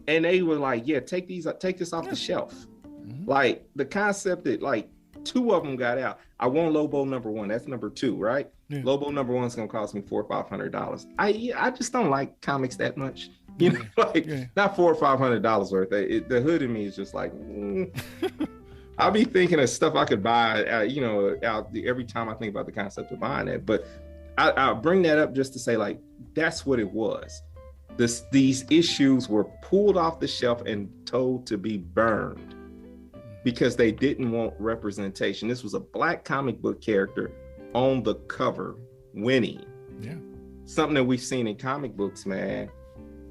and they were like, yeah, take this off the shelf. Mm-hmm. Like the concept that like two of them got out. I want Lobo number 1. That's number 2, right? Yeah. Lobo number 1 is gonna cost me $400 or $500. I just don't like comics that much. You know, like not $400 or $500 worth. The hood in me is just like, I'll be thinking of stuff I could buy. Every time I think about the concept of buying it. But I'll bring that up just to say, like, that's what it was. These issues were pulled off the shelf and told to be burned because they didn't want representation. This was a black comic book character on the cover winning. Yeah. Something that we've seen in comic books, man.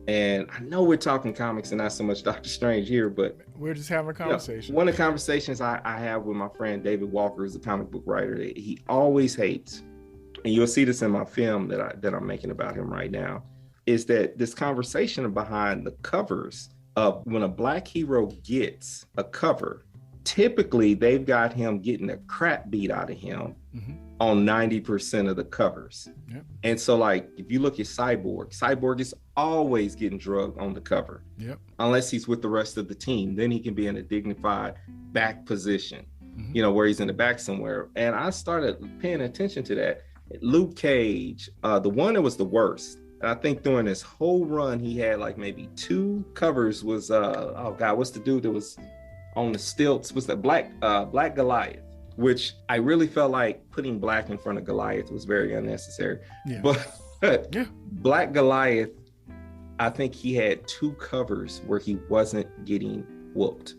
And I know we're talking comics and not so much Doctor Strange here, but we're just having a conversation. One of the conversations I have with my friend David Walker, who's a comic book writer, he always hates, and you'll see this in my film that I'm making about him right now, is that this conversation behind the covers of when a black hero gets a cover, typically they've got him getting a crap beat out of him on 90% of the covers. Yep. And so like, if you look at Cyborg is always getting drugged on the cover. Yep. Unless he's with the rest of the team, then he can be in a dignified back position, where he's in the back somewhere. And I started paying attention to that. Luke Cage, the one that was the worst, and I think during this whole run, he had like maybe 2 covers was, what's the dude that was on the stilts? Was the Black Goliath, which I really felt like putting black in front of Goliath was very unnecessary. Yeah. But Black Goliath, I think he had 2 covers where he wasn't getting whooped.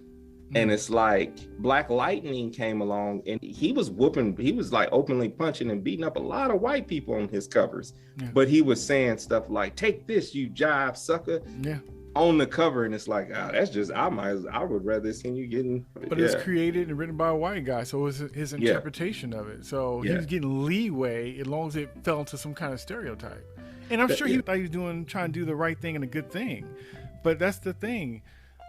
And it's like Black Lightning came along and he was like openly punching and beating up a lot of white people on his covers. Yeah. But he was saying stuff like, take this, you jive sucker. Yeah. On the cover, and it's like, that's just, I would rather see you getting. But it's created and written by a white guy, so it was his interpretation of it. So he was getting leeway as long as it fell into some kind of stereotype. And I'm sure he thought he was trying to do the right thing and a good thing. But that's the thing.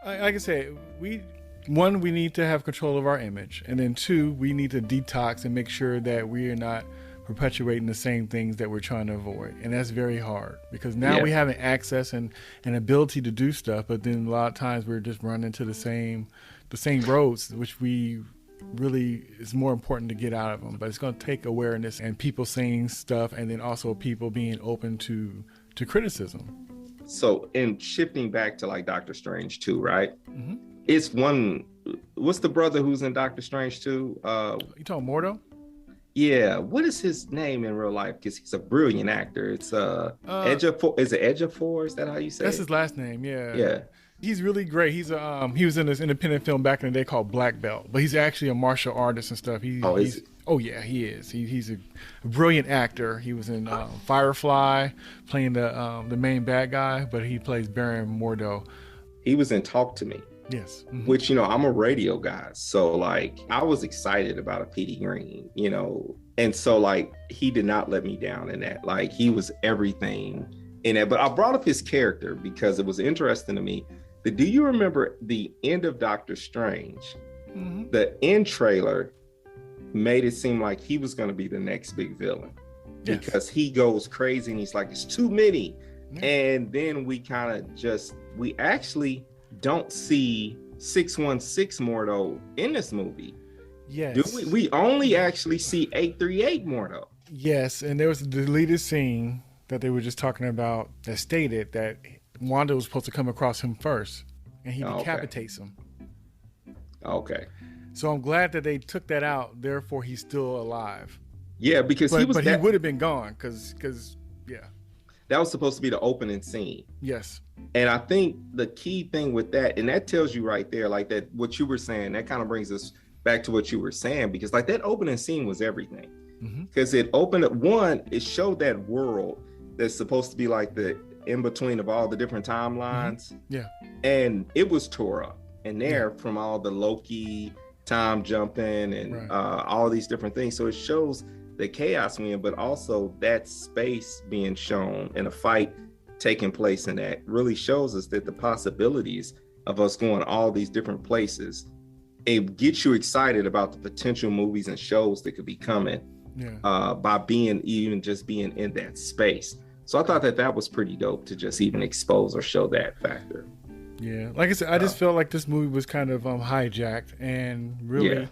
Like I said, we need to have control of our image, and then 2, we need to detox and make sure that we are not perpetuating the same things that we're trying to avoid. And that's very hard because now we have an access and an ability to do stuff, but then a lot of times we're just running into the same roads, which we really is more important to get out of them. But it's going to take awareness and people saying stuff, and then also people being open to criticism. So in shifting back to like Doctor Strange 2, right? It's what's the brother who's in Doctor Strange 2? You talking Mordo? Yeah, what is his name in real life? Because he's a brilliant actor. It's Ejiofor. Is it Ejiofor? Is that how you say that's it? His last name, yeah. Yeah. He's really great. He was in this independent film back in the day called Black Belt, but he's actually a martial artist and stuff. He is. He's a brilliant actor. He was in Firefly, playing the main bad guy, but he plays Baron Mordo. He was in Talk to Me. Yes. Which, I'm a radio guy. So like I was excited about a Petey Green, and so like he did not let me down in that. Like he was everything in that. But I brought up his character because it was interesting to me. Do you remember the end of Doctor Strange? The end trailer made it seem like he was going to be the next big villain. Yes. Because he goes crazy and he's like, it's too many. And then we actually don't see 616 Mordo in this movie. Yes. Do we only actually see 838 Mordo. Yes, and there was a deleted scene that they were just talking about that stated that Wanda was supposed to come across him first, and he decapitates him. Okay. So I'm glad that they took that out. Therefore, he's still alive. Yeah, because he would have been gone because that was supposed to be the opening scene. Yes. And I think the key thing with that, and that tells you right there, like that, what you were saying, that kind of brings us back to what you were saying, because like that opening scene was everything. Because it opened up, it showed that world that's supposed to be like the in between of all the different timelines. Yeah. And it was tore up. And from all the Loki time jumping and all these different things. So it shows the chaos we in, but also that space being shown and a fight taking place in that really shows us that the possibilities of us going all these different places, it gets you excited about the potential movies and shows that could be coming by being in that space. So I thought that was pretty dope to just even expose or show that factor. Yeah, like I said, I just felt like this movie was kind of hijacked, and really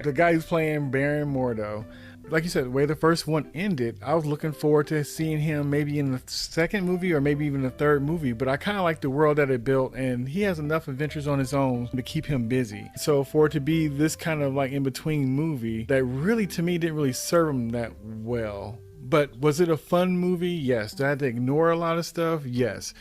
the guy who's playing Baron Mordo, like you said, the way the first one ended, I was looking forward to seeing him maybe in the second movie or maybe even the third movie, but I kind of like the world that it built, and he has enough adventures on his own to keep him busy. So for it to be this kind of like in-between movie that really, to me, didn't really serve him that well. But was it a fun movie? Yes. Did I have to ignore a lot of stuff? Yes.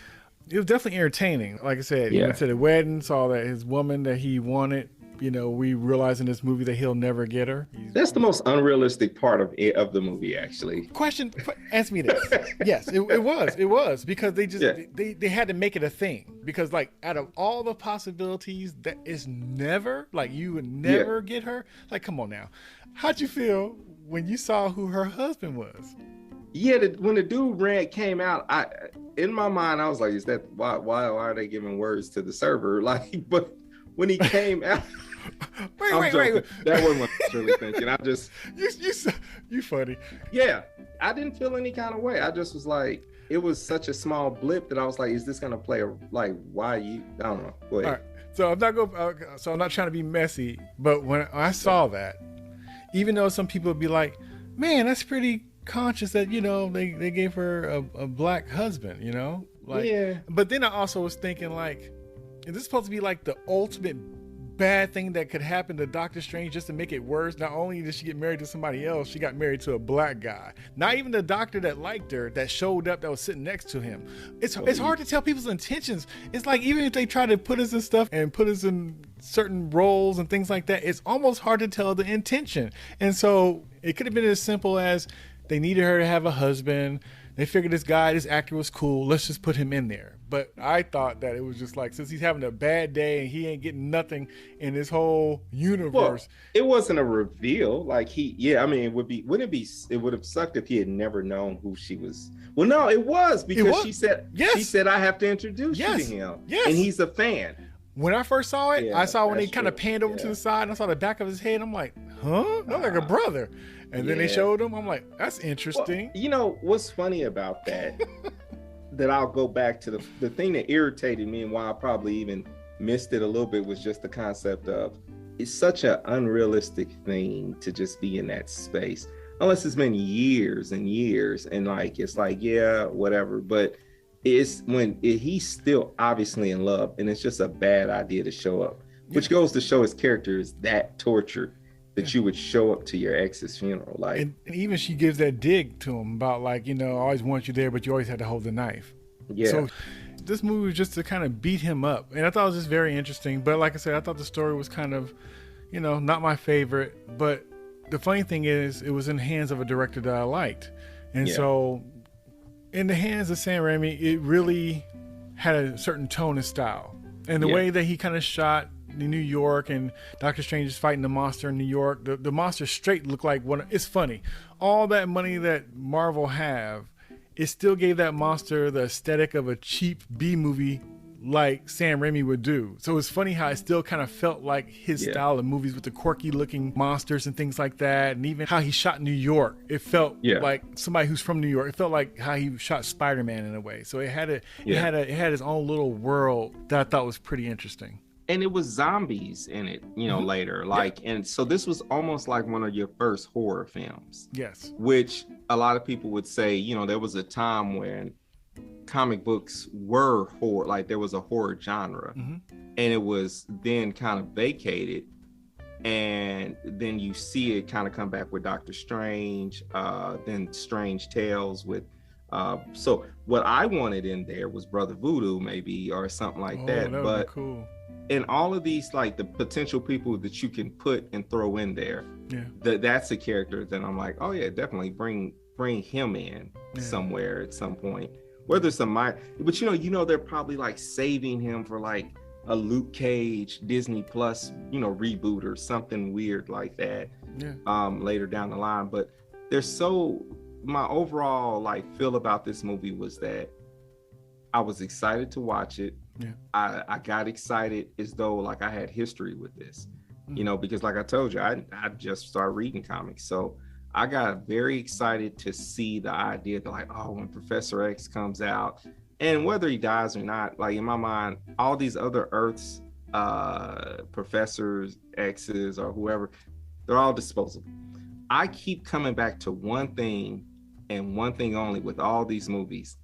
It was definitely entertaining. Like I said, he went to the wedding, saw that his woman that he wanted, we realize in this movie that he'll never get her. That's the most unrealistic part of the movie, actually. Question, ask me this. Yes, it was because they just, they had to make it a thing, because like out of all the possibilities that is never, like you would never get her. Like, come on now. How'd you feel when you saw who her husband was? Yeah, when the dude came out, in my mind, I was like, is that why are they giving words to the server? Like, but when he came out, wait. That wasn't what I was really thinking. I just you funny. Yeah, I didn't feel any kind of way. I just was like, it was such a small blip that I was like, is this gonna play why you? I don't know. Go ahead. All right. So I'm not trying to be messy, but when I saw that, even though some people would be like, man, that's pretty conscious that they gave her a black husband, but then I also was thinking, like, is this supposed to be like the ultimate bad thing that could happen to Doctor Strange just to make it worse? Not only did she get married to somebody else, she got married to a black guy, not even the doctor that liked her, that showed up, that was sitting next to him. It's hard to tell people's intentions. It's like, even if they try to put us in stuff and put us in certain roles and things like that, it's almost hard to tell the intention. And so it could have been as simple as they needed her to have a husband. They figured this actor was cool. Let's just put him in there. But I thought that it was just like, since he's having a bad day and he ain't getting nothing in this whole universe. Well, it wasn't a reveal. Like it would have sucked if he had never known who she was. Well, no, it was because she said, I have to introduce you to him. Yes. And he's a fan. When I first saw it, I saw when they kind of panned over to the side and I saw the back of his head. I'm like, huh? That's like a brother. And then they showed him. I'm like, that's interesting. Well, what's funny about that, that I'll go back to the thing that irritated me and why I probably even missed it a little bit, was just the concept of, it's such an unrealistic thing to just be in that space. Unless it's been years and years and like, it's like, yeah, whatever. But it's when he's still obviously in love, and it's just a bad idea to show up, which goes to show his character is that tortured that you would show up to your ex's funeral. Like, and even she gives that dig to him about like, I always want you there, but you always had to hold the knife. Yeah. So this movie was just to kind of beat him up. And I thought it was just very interesting. But like I said, I thought the story was kind of, not my favorite. But the funny thing is, it was in the hands of a director that I liked. And so in the hands of Sam Raimi, it really had a certain tone and style. And the way that he kind of shot in New York, and Doctor Strange is fighting the monster in New York. The monster straight looked like one. It's funny. All that money that Marvel have, it still gave that monster the aesthetic of a cheap B movie like Sam Raimi would do. So it's funny how it still kind of felt like his style of movies with the quirky looking monsters and things like that. And even how he shot New York, it felt like somebody who's from New York. It felt like how he shot Spider-Man in a way. So it had his own little world that I thought was pretty interesting. And it was zombies in it, later. And so this was almost like one of your first horror films. Yes. Which a lot of people would say, there was a time when comic books were horror, like there was a horror genre, and it was then kind of vacated. And then you see it kind of come back with Doctor Strange, then Strange Tales with, so what I wanted in there was Brother Voodoo maybe, or something like that. That would be cool. And all of these, like the potential people that you can put and throw in there, that's a character that I'm like, oh yeah, definitely bring him in somewhere at some point. Whether it's but they're probably like saving him for like a Luke Cage Disney Plus, reboot or something weird like that, later down the line. But there's so my overall like feel about this movie was that I was excited to watch it. Yeah. I got excited as though like I had history with this, you know, because like I told you, I just started reading comics. So I got very excited to see the idea that like, oh, when Professor X comes out, and whether he dies or not, like in my mind, all these other Earths, Professors X's or whoever, they're all disposable. I keep coming back to one thing and one thing only with all these movies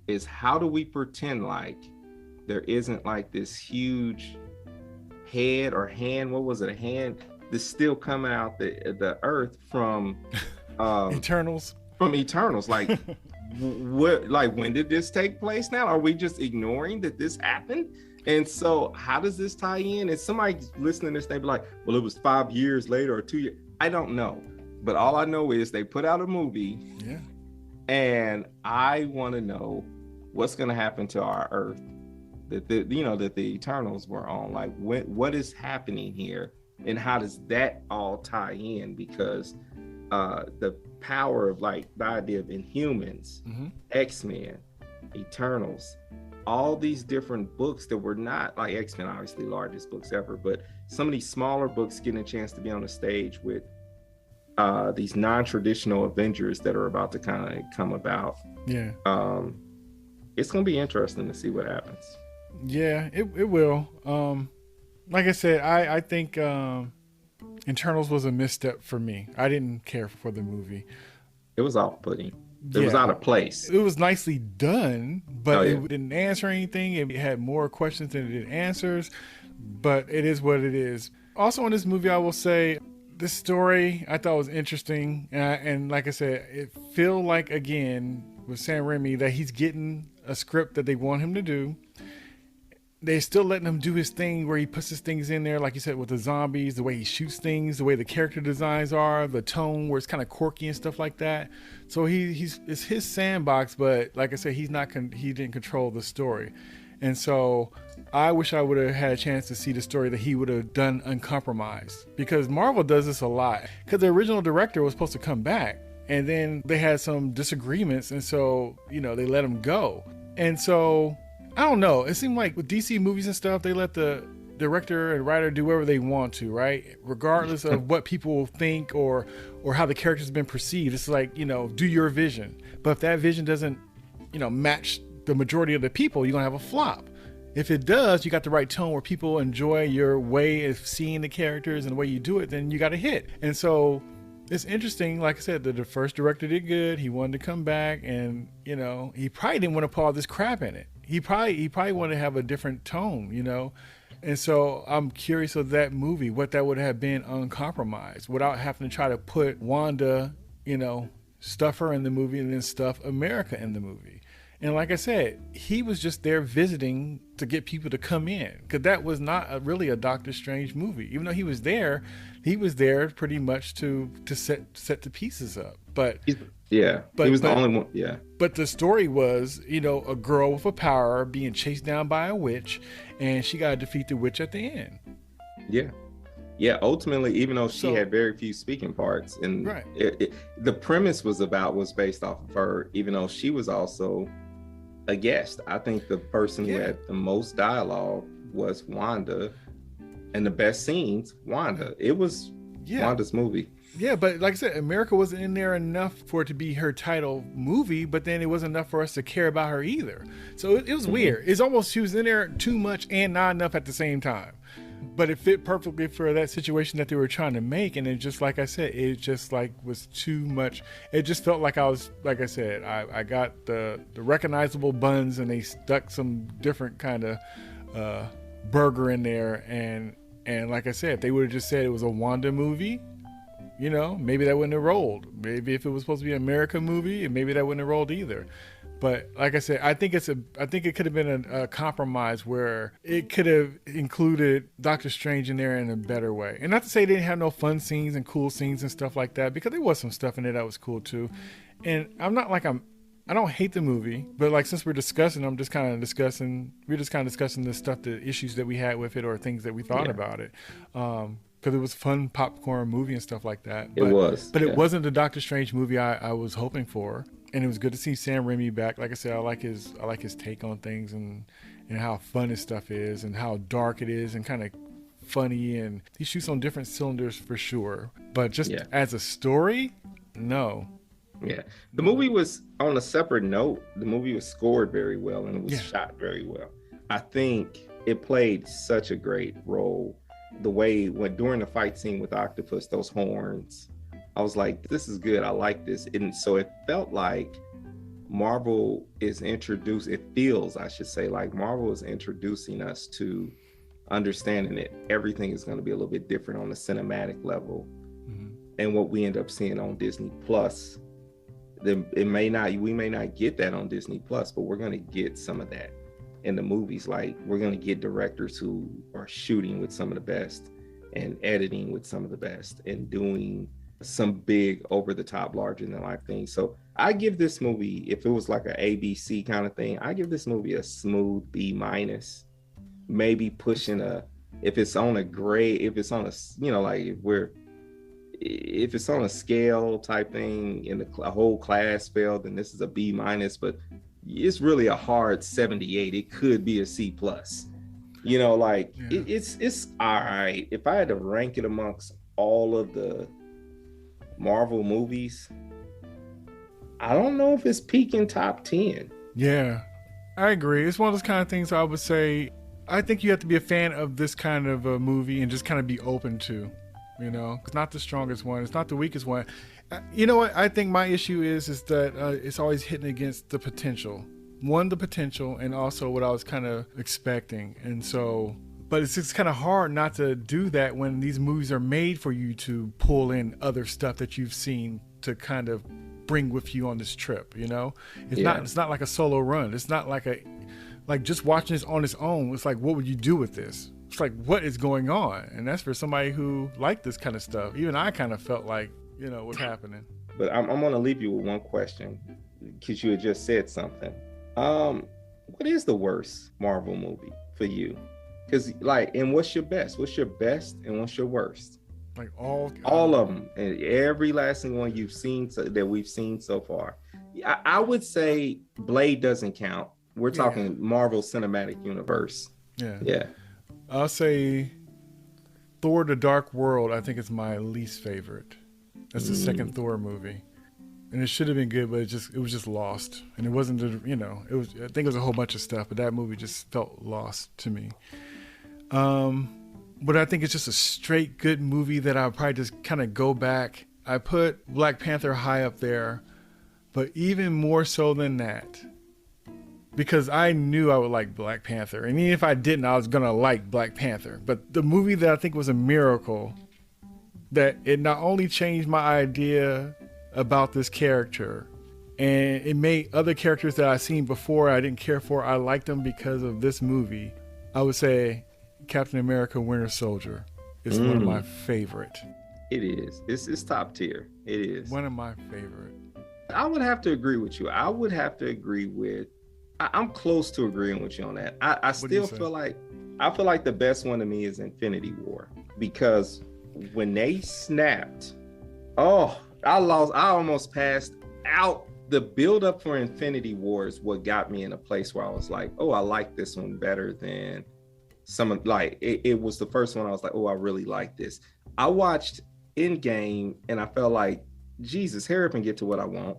is how do we pretend like there isn't like this huge head or hand, what was it, a hand that's still coming out the earth from Eternals. From Eternals. Like what, like when did this take place now? Are we just ignoring that this happened? And so how does this tie in? And somebody listening to this, they'd be like, well, it was 5 years later or 2 years. I don't know. But all I know is they put out a movie. Yeah. And I want to know what's going to happen to our Earth that the Eternals were on. Like, what is happening here, and how does that all tie in? Because the power of like the idea of Inhumans, X-Men, Eternals, all these different books that were not like X-Men, obviously largest books ever, but some of these smaller books getting a chance to be on the stage with these non-traditional Avengers that are about to kind of come about. Yeah. It's gonna be interesting to see what happens. Yeah, it will. Like I said, I think Eternals was a misstep for me. I didn't care for the movie. It was off-putting. It was out of place. It was nicely done, but it didn't answer anything. It had more questions than it did answers, but it is what it is. Also in this movie, I will say, this story I thought was interesting, and like I said, it feel like again with Sam Raimi that he's getting a script that they want him to do. They're still letting him do his thing where he puts his things in there, like you said, with the zombies, the way he shoots things, the way the character designs are, the tone where it's kind of quirky and stuff like that. So it's his sandbox, but like I said, he didn't control the story. And so I wish I would have had a chance to see the story that he would have done uncompromised, because Marvel does this a lot, because the original director was supposed to come back and then they had some disagreements, and so they let him go. And so I don't know, it seemed like with DC movies and stuff, they let the director and writer do whatever they want to, right? Regardless of what people think or how the character's been perceived. It's like, do your vision, but if that vision doesn't match the majority of the people, you're gonna have a flop. If it does, you got the right tone where people enjoy your way of seeing the characters and the way you do it, then you got a hit. And so it's interesting. Like I said, the first director did good. He wanted to come back, and he probably didn't want to put all this crap in it. He probably wanted to have a different tone, And so I'm curious of that movie, what that would have been uncompromised without having to try to put Wanda, stuff her in the movie and then stuff America in the movie. And like I said, he was just there visiting to get people to come in, because that was not really a Doctor Strange movie. Even though he was there pretty much to set the pieces up. But he was the only one. Yeah. But the story was, a girl with a power being chased down by a witch, and she got to defeat the witch at the end. Yeah. Yeah, ultimately, even though she had very few speaking parts, and the premise was based off of her, even though she was also a guest. I think the person who had the most dialogue was Wanda, and the best scenes, Wanda. It was Wanda's movie. Yeah, but like I said, America wasn't in there enough for it to be her title movie, but then it wasn't enough for us to care about her either. So it was weird. It's almost she was in there too much and not enough at the same time. But it fit perfectly for that situation that they were trying to make, and it just, like I said, it just like was too much. It just felt like I was, like I said, I got the recognizable buns, and they stuck some different kind of burger in there, and like I said, if they would have just said it was a Wanda movie, maybe that wouldn't have rolled. Maybe if it was supposed to be an America movie, maybe that wouldn't have rolled either. But like I said, I think it could have been a compromise where it could have included Doctor Strange in there in a better way. And not to say they didn't have no fun scenes and cool scenes and stuff like that, because there was some stuff in there that was cool too. And I don't hate the movie, but like, since we're discussing, we're just kind of discussing the stuff, the issues that we had with it or things that we thought about it. because it was fun popcorn movie and stuff like that. It was, but it wasn't the Doctor Strange movie I was hoping for. And it was good to see Sam Raimi back. Like I said, I like his take on things and how fun his stuff is and how dark it is and kind of funny, and he shoots on different cylinders for sure. But just as a story, no. Yeah, the movie was on a separate note. The movie was scored very well and it was shot very well. I think it played such a great role. The way when during the fight scene with Octopus, those horns, I was like, this is good. I like this. And so it felt like Marvel is introduced. It feels, I should say, like Marvel is introducing us to understanding that everything is going to be a little bit different on the cinematic level. And what we end up seeing on Disney Plus, we may not get that on Disney Plus, but we're going to get some of that in the movies. Like we're going to get directors who are shooting with some of the best and editing with some of the best and doing some big over the top, larger than life things. So I give this movie, if it was like an ABC kind of thing, I give this movie a smooth B-, maybe pushing if it's on a grade, if it's on a, like if it's on a scale type thing and a whole class failed, then this is a B-, but it's really a hard 78. It could be a C+. It's all right. If I had to rank it amongst all of the Marvel movies, I don't know if it's peaking top 10. Yeah, I agree. It's one of those kind of things I would say, I think you have to be a fan of this kind of a movie and just kind of be open to, it's not the strongest one. It's not the weakest one. You know what? I think my issue is that it's always hitting against the potential. One, the potential, and also what I was kind of expecting. And so, but it's just kind of hard not to do that when these movies are made for you to pull in other stuff that you've seen to kind of bring with you on this trip. It's not like a solo run. It's not like just watching this on its own. It's like, what would you do with this? It's like, what is going on? And that's for somebody who liked this kind of stuff. Even I kind of felt like, what's happening. But I'm going to leave you with one question, because you had just said something. What is the worst Marvel movie for you? Because and what's your best? What's your best and what's your worst? Like all of them, and every last single one you've seen that we've seen so far. I would say Blade doesn't count. We're talking Marvel Cinematic Universe. Yeah. I'll say Thor: The Dark World, I think, is my least favorite. That's the second Thor movie. And it should have been good, but it was just lost. And it wasn't, I think it was a whole bunch of stuff, but that movie just felt lost to me. But I think it's just a straight good movie that I'll probably just kind of go back. I put Black Panther high up there, but even more so than that, because I knew I would like Black Panther. And even if I didn't, I was going to like Black Panther. But the movie that I think was a miracle, that it not only changed my idea about this character, and it made other characters that I've seen before I didn't care for, I liked them because of this movie, I would say Captain America: Winter Soldier is one of my favorite. It is. It's top tier. It is. One of my favorite. I would have to agree with you. I'm close to agreeing with you on that. I still feel like the best one to me is Infinity War, because when they snapped, I almost passed out. The build up for Infinity War is what got me in a place where I was like, I like this one better than some, like it was the first one I was like, I really like this. I watched Endgame and I felt like, Jesus, hurry up and get to what I want.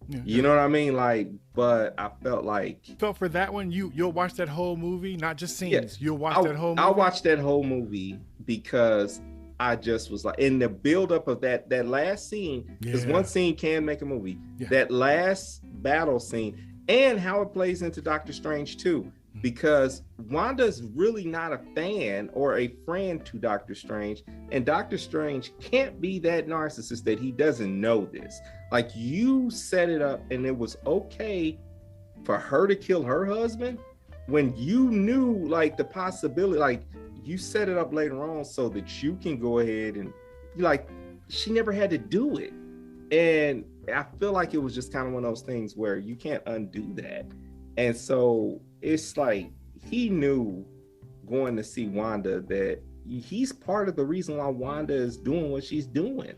Yeah. You know what I mean? But I felt like... for that one, you'll watch that whole movie, not just scenes. Yeah, you'll watch that whole movie? I'll watch that whole movie because I just was like, in the buildup of that last scene, because one scene can make a movie, that last battle scene, and how it plays into Doctor Strange too, because Wanda's really not a fan or a friend to Doctor Strange, and Doctor Strange can't be that narcissist that he doesn't know this. Like, you set it up and it was okay for her to kill her husband when you knew like the possibility, like you set it up later on so that you can go ahead and she never had to do it. And I feel like it was just kind of one of those things where you can't undo that. And so it's like he knew going to see Wanda that he's part of the reason why Wanda is doing what she's doing.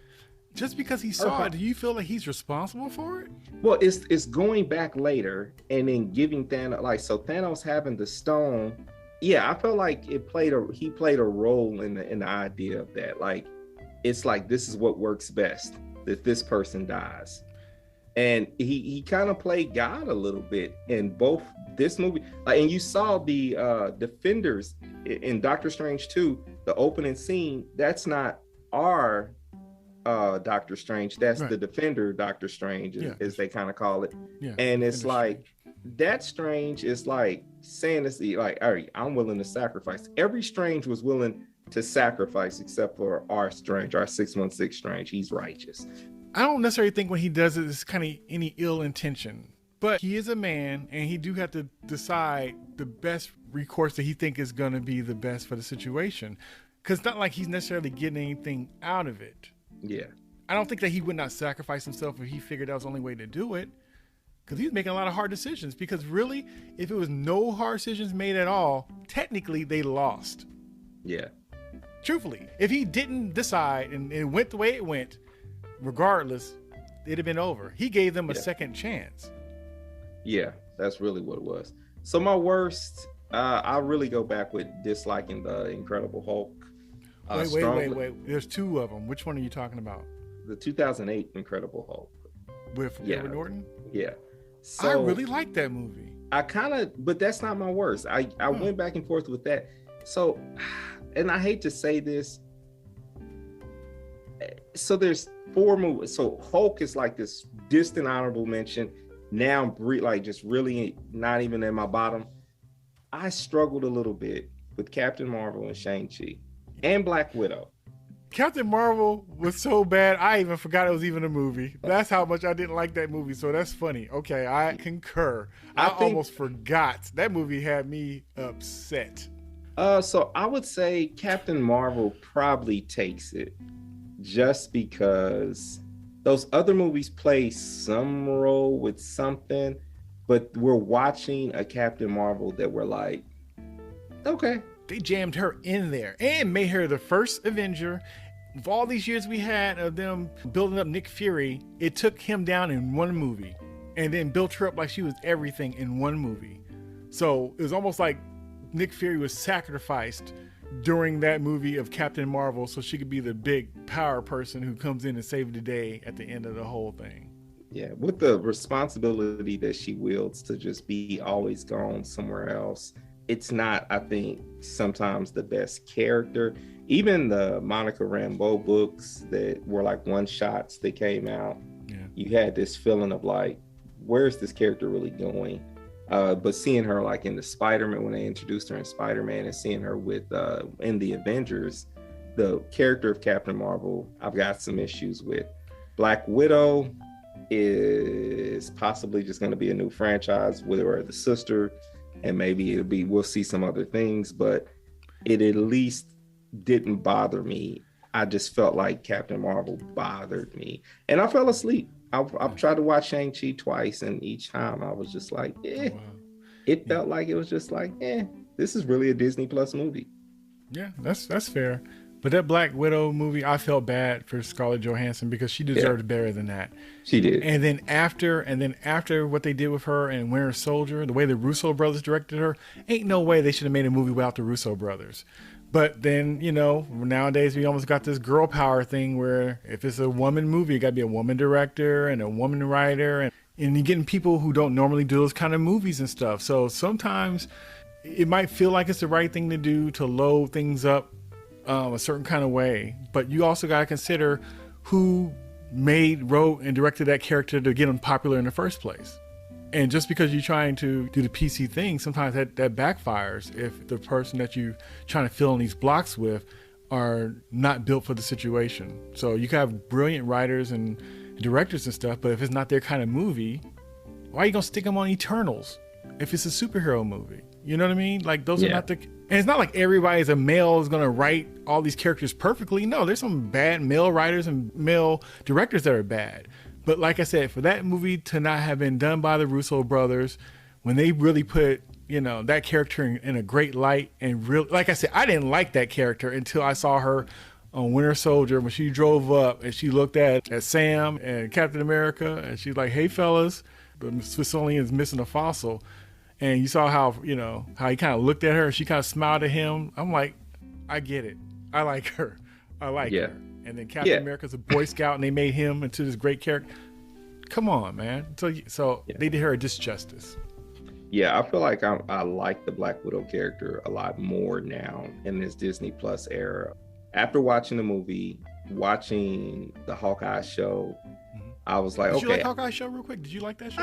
Just because he saw it, do you feel like he's responsible for it? Well, it's going back later and then giving Thanos, like, so Thanos having the stone. Yeah, I felt like he played a role in the idea of that. Like, it's like, this is what works best, that this person dies. And he kind of played God a little bit in both this movie. Like, and you saw the Defenders in Doctor Strange 2, the opening scene, that's not our Doctor Strange, that's right. The Defender Doctor Strange, as they kind of call it. Yeah, and it's like Strange. That Strange is like saying this, like, all right, I'm willing to sacrifice. Every Strange was willing to sacrifice except for our Strange, our 616 Strange. He's righteous. I don't necessarily think when he does it, it's kind of any ill intention, but he is a man and he do have to decide the best recourse that he think is going to be the best for the situation. Because it's not like he's necessarily getting anything out of it. Yeah. I don't think that he would not sacrifice himself if he figured that was the only way to do it. Because he was making a lot of hard decisions. Because really, if it was no hard decisions made at all, technically they lost. Yeah. Truthfully, if he didn't decide and it went the way it went, regardless, it'd have been over. He gave them a second chance. Yeah, that's really what it was. So my worst, I really go back with disliking the Incredible Hulk. Wait. There's two of them. Which one are you talking about? The 2008 Incredible Hulk. With Edward Norton? Yeah. So, I really like that movie. But that's not my worst. I went back and forth with that. So, and I hate to say this. So there's 4 movies. So Hulk is like this distant honorable mention. Now I'm like just really not even in my bottom. I struggled a little bit with Captain Marvel and Shang-Chi and Black Widow. Captain Marvel was so bad, I even forgot it was even a movie. That's how much I didn't like that movie. So that's funny. Okay, I concur. I almost forgot. That movie had me upset. So I would say Captain Marvel probably takes it just because those other movies play some role with something, but we're watching a Captain Marvel that we're like, okay. They jammed her in there and made her the first Avenger. With all these years we had of them building up Nick Fury, it took him down in one movie and then built her up like she was everything in one movie. So it was almost like Nick Fury was sacrificed during that movie of Captain Marvel so she could be the big power person who comes in and saves the day at the end of the whole thing. Yeah, with the responsibility that she wields to just be always gone somewhere else. It's not, I think, sometimes the best character. Even the Monica Rambeau books that were like one-shots that came out, you had this feeling of like, where's this character really going? But seeing her like in the Spider-Man, when they introduced her in Spider-Man, and seeing her with in the Avengers, the character of Captain Marvel, I've got some issues with. Black Widow is possibly just going to be a new franchise with her, the sister. And maybe we'll see some other things, but it at least didn't bother me. I just felt like Captain Marvel bothered me. And I fell asleep. I've tried to watch Shang-Chi twice, and each time I was just like, It felt like it was just like, this is really a Disney Plus movie. Yeah, that's fair. But that Black Widow movie, I felt bad for Scarlett Johansson because she deserved better than that. She did. And then after what they did with her in Winter Soldier, the way the Russo brothers directed her, ain't no way they should have made a movie without the Russo brothers. But then, nowadays we almost got this girl power thing where if it's a woman movie, it got to be a woman director and a woman writer. And you're getting people who don't normally do those kind of movies and stuff. So sometimes it might feel like it's the right thing to do to load things up a certain kind of way, but you also got to consider who wrote and directed that character to get them popular in the first place. And just because you're trying to do the PC thing, sometimes that backfires if the person that you're trying to fill in these blocks with are not built for the situation. So you can have brilliant writers and directors and stuff, but if it's not their kind of movie, why are you gonna stick them on Eternals if it's a superhero movie? You know what I mean? Like those are not and it's not like everybody's a male is going to write all these characters perfectly. No, there's some bad male writers and male directors that are bad. But like I said, for that movie to not have been done by the Russo brothers, when they really put that character in a great light. And really, like I said, I didn't like that character until I saw her on Winter Soldier when she drove up and she looked at Sam and Captain America, and she's like, "Hey fellas, the Smithsonian is missing a fossil." And you saw how he kind of looked at her and she kind of smiled at him. I'm like, I get it. I like her. I like her. And then Captain America's a Boy Scout and they made him into this great character. Come on, man. So they did her a disjustice. Yeah, I feel like I like the Black Widow character a lot more now in this Disney Plus era. After watching the movie, watching the Hawkeye show, I was like, Did okay. you like Hawkeye show real quick? Did you like that show?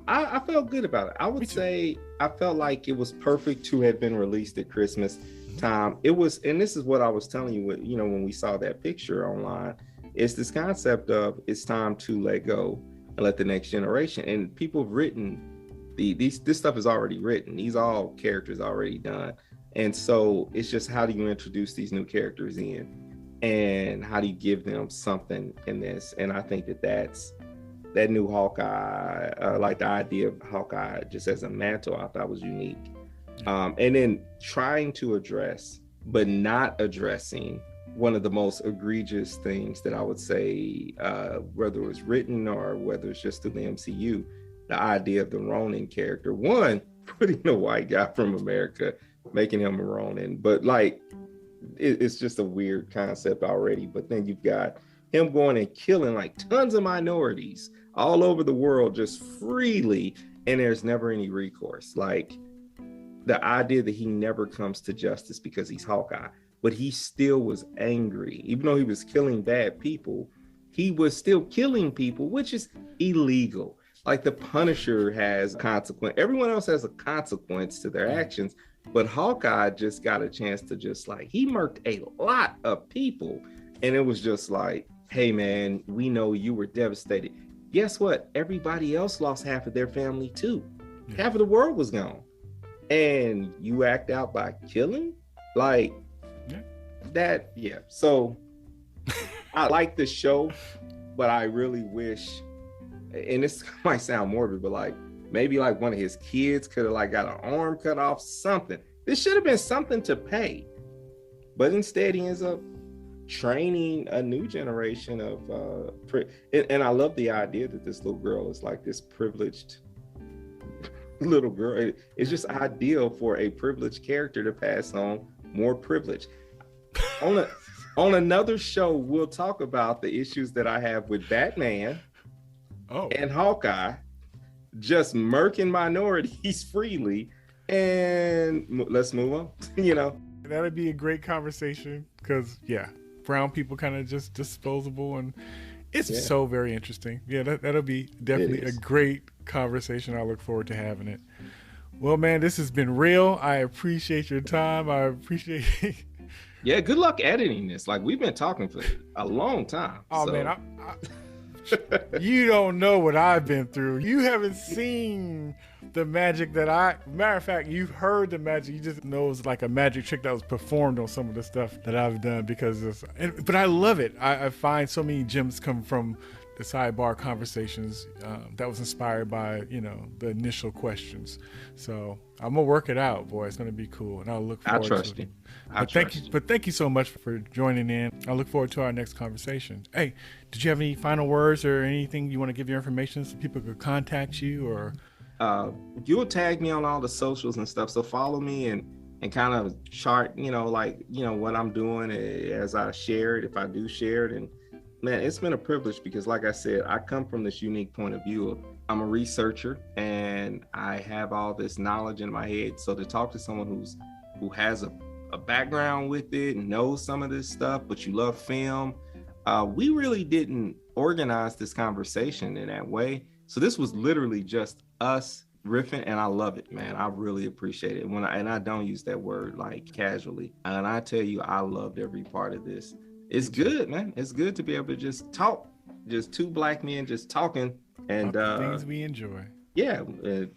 I felt good about it. I would say I felt like it was perfect to have been released at Christmas time. It was, and this is what I was telling you, when we saw that picture online, it's this concept of it's time to let go and let the next generation. And people have written this stuff is already written. These all characters already done. And so it's just, how do you introduce these new characters in? And how do you give them something in this? And I think that's that new Hawkeye, like the idea of Hawkeye just as a mantle, I thought was unique. And then trying to address, but not addressing one of the most egregious things that I would say, whether it was written or whether it's just through the MCU, the idea of the Ronin character. One, putting a white guy from America, making him a Ronin, but like, it's just a weird concept already. But then you've got him going and killing like tons of minorities all over the world just freely, and there's never any recourse. Like the idea that he never comes to justice because he's Hawkeye, but he still was angry. Even though he was killing bad people, he was still killing people, which is illegal. Like the Punisher has consequence. Everyone else has a consequence to their actions. But Hawkeye just got a chance to just like, he murked a lot of people. And it was just like, hey man, we know you were devastated. Guess what? Everybody else lost half of their family too. Half of the world was gone. And you act out by killing? Like that, yeah. So I like the show, but I really wish, and this might sound morbid, but like, maybe like one of his kids could have like got an arm cut off, something. This should have been something to pay. But instead he ends up training a new generation of, and I love the idea that this little girl is like this privileged little girl. It's just ideal for a privileged character to pass on more privilege. On another show, we'll talk about the issues that I have with Batman and Hawkeye, just murking minorities freely, and let's move on. That'd be a great conversation because brown people kind of just disposable, and it's so very interesting. That'll be definitely a great conversation. I look forward to having it. Well, man, this has been real. I appreciate your time. I appreciate yeah, good luck editing this. Like, we've been talking for a long time. Man, you don't know what I've been through. You haven't seen the magic that matter of fact, you've heard the magic. You just know it's like a magic trick that was performed on some of the stuff that I've done but I love it. I find so many gems come from the sidebar conversations that was inspired by, the initial questions. So I'm gonna work it out, boy. It's gonna be cool, and I'll look forward to it. I trust you. But thank you so much for joining in. I look forward to our next conversation. Hey, did you have any final words or anything you want to give your information so people could contact you? Or you'll tag me on all the socials and stuff, so follow me and kind of chart, what I'm doing as I share it, if I do share it. And man, it's been a privilege because, like I said, I come from this unique point of view of I'm a researcher and I have all this knowledge in my head. So to talk to someone who has a background with it and knows some of this stuff, but you love film, we really didn't organize this conversation in that way. So this was literally just us riffing, and I love it, man. I really appreciate it. And I don't use that word like casually. And I tell you, I loved every part of this. It's good, man. It's good to be able to just talk, just two black men just talking and about the things we enjoy. Yeah,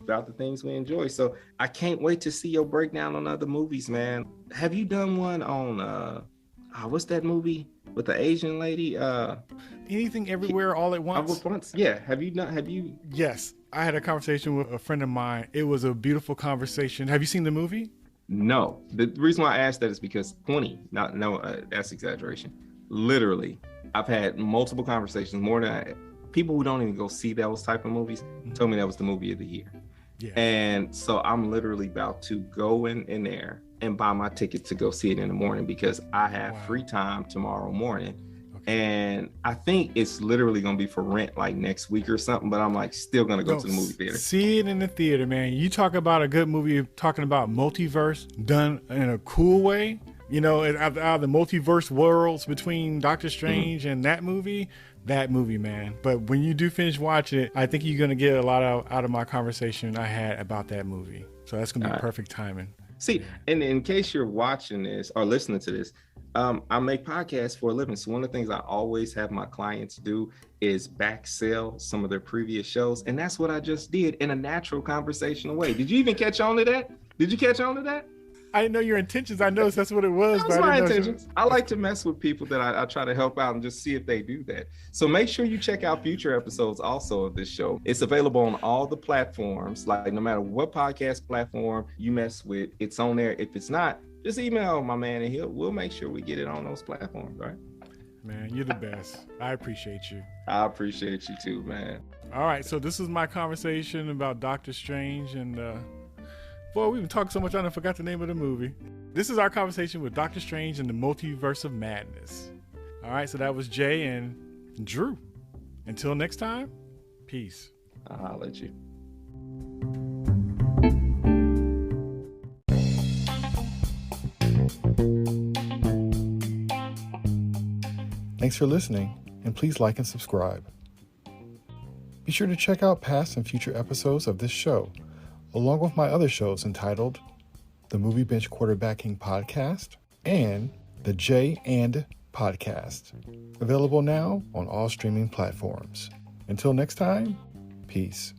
about the things we enjoy. So I can't wait to see your breakdown on other movies, man. Have you done one on what's that movie with the Asian lady? Anything Everywhere All at Once? Yeah. Have you? Yes. I had a conversation with a friend of mine. It was a beautiful conversation. Have you seen the movie? No. The reason why I asked that is because that's exaggeration. Literally, I've had multiple conversations, more than people who don't even go see those type of movies told me that was the movie of the year. Yeah. And so I'm literally about to go in there and buy my ticket to go see it in the morning because I have free time tomorrow morning. Okay. And I think it's literally going to be for rent like next week or something, but I'm like still going to go to the movie theater. See it in the theater, man. You talk about a good movie, talking about multiverse done in a cool way. You know, out of the multiverse worlds between Doctor Strange and that movie, man. But when you do finish watching it, I think you're going to get a lot out of my conversation I had about that movie. So that's going to be perfect timing. See, and in case you're watching this or listening to this, I make podcasts for a living. So one of the things I always have my clients do is back sell some of their previous shows. And that's what I just did in a natural conversational way. Did you even catch on to that? Did you catch on to that? I didn't know your intentions. I noticed that's what it was. That was my intentions. I like to mess with people that I try to help out and just see if they do that. So make sure you check out future episodes also of this show. It's available on all the platforms. Like no matter what podcast platform you mess with, it's on there. If it's not, just email my man and we'll make sure we get it on those platforms, right? Man, you're the best. I appreciate you. I appreciate you too, man. All right, so this is my conversation about Doctor Strange and boy, we've been talking so much, I forgot the name of the movie. This is our conversation with Doctor Strange and the Multiverse of Madness. All right, so that was Jay and Dru. Until next time, peace. I'll holler at you. Thanks for listening, and please like and subscribe. Be sure to check out past and future episodes of this show, along with my other shows entitled The Movie Bench Quarterbacking Podcast and The J and Podcast, available now on all streaming platforms. Until next time, peace.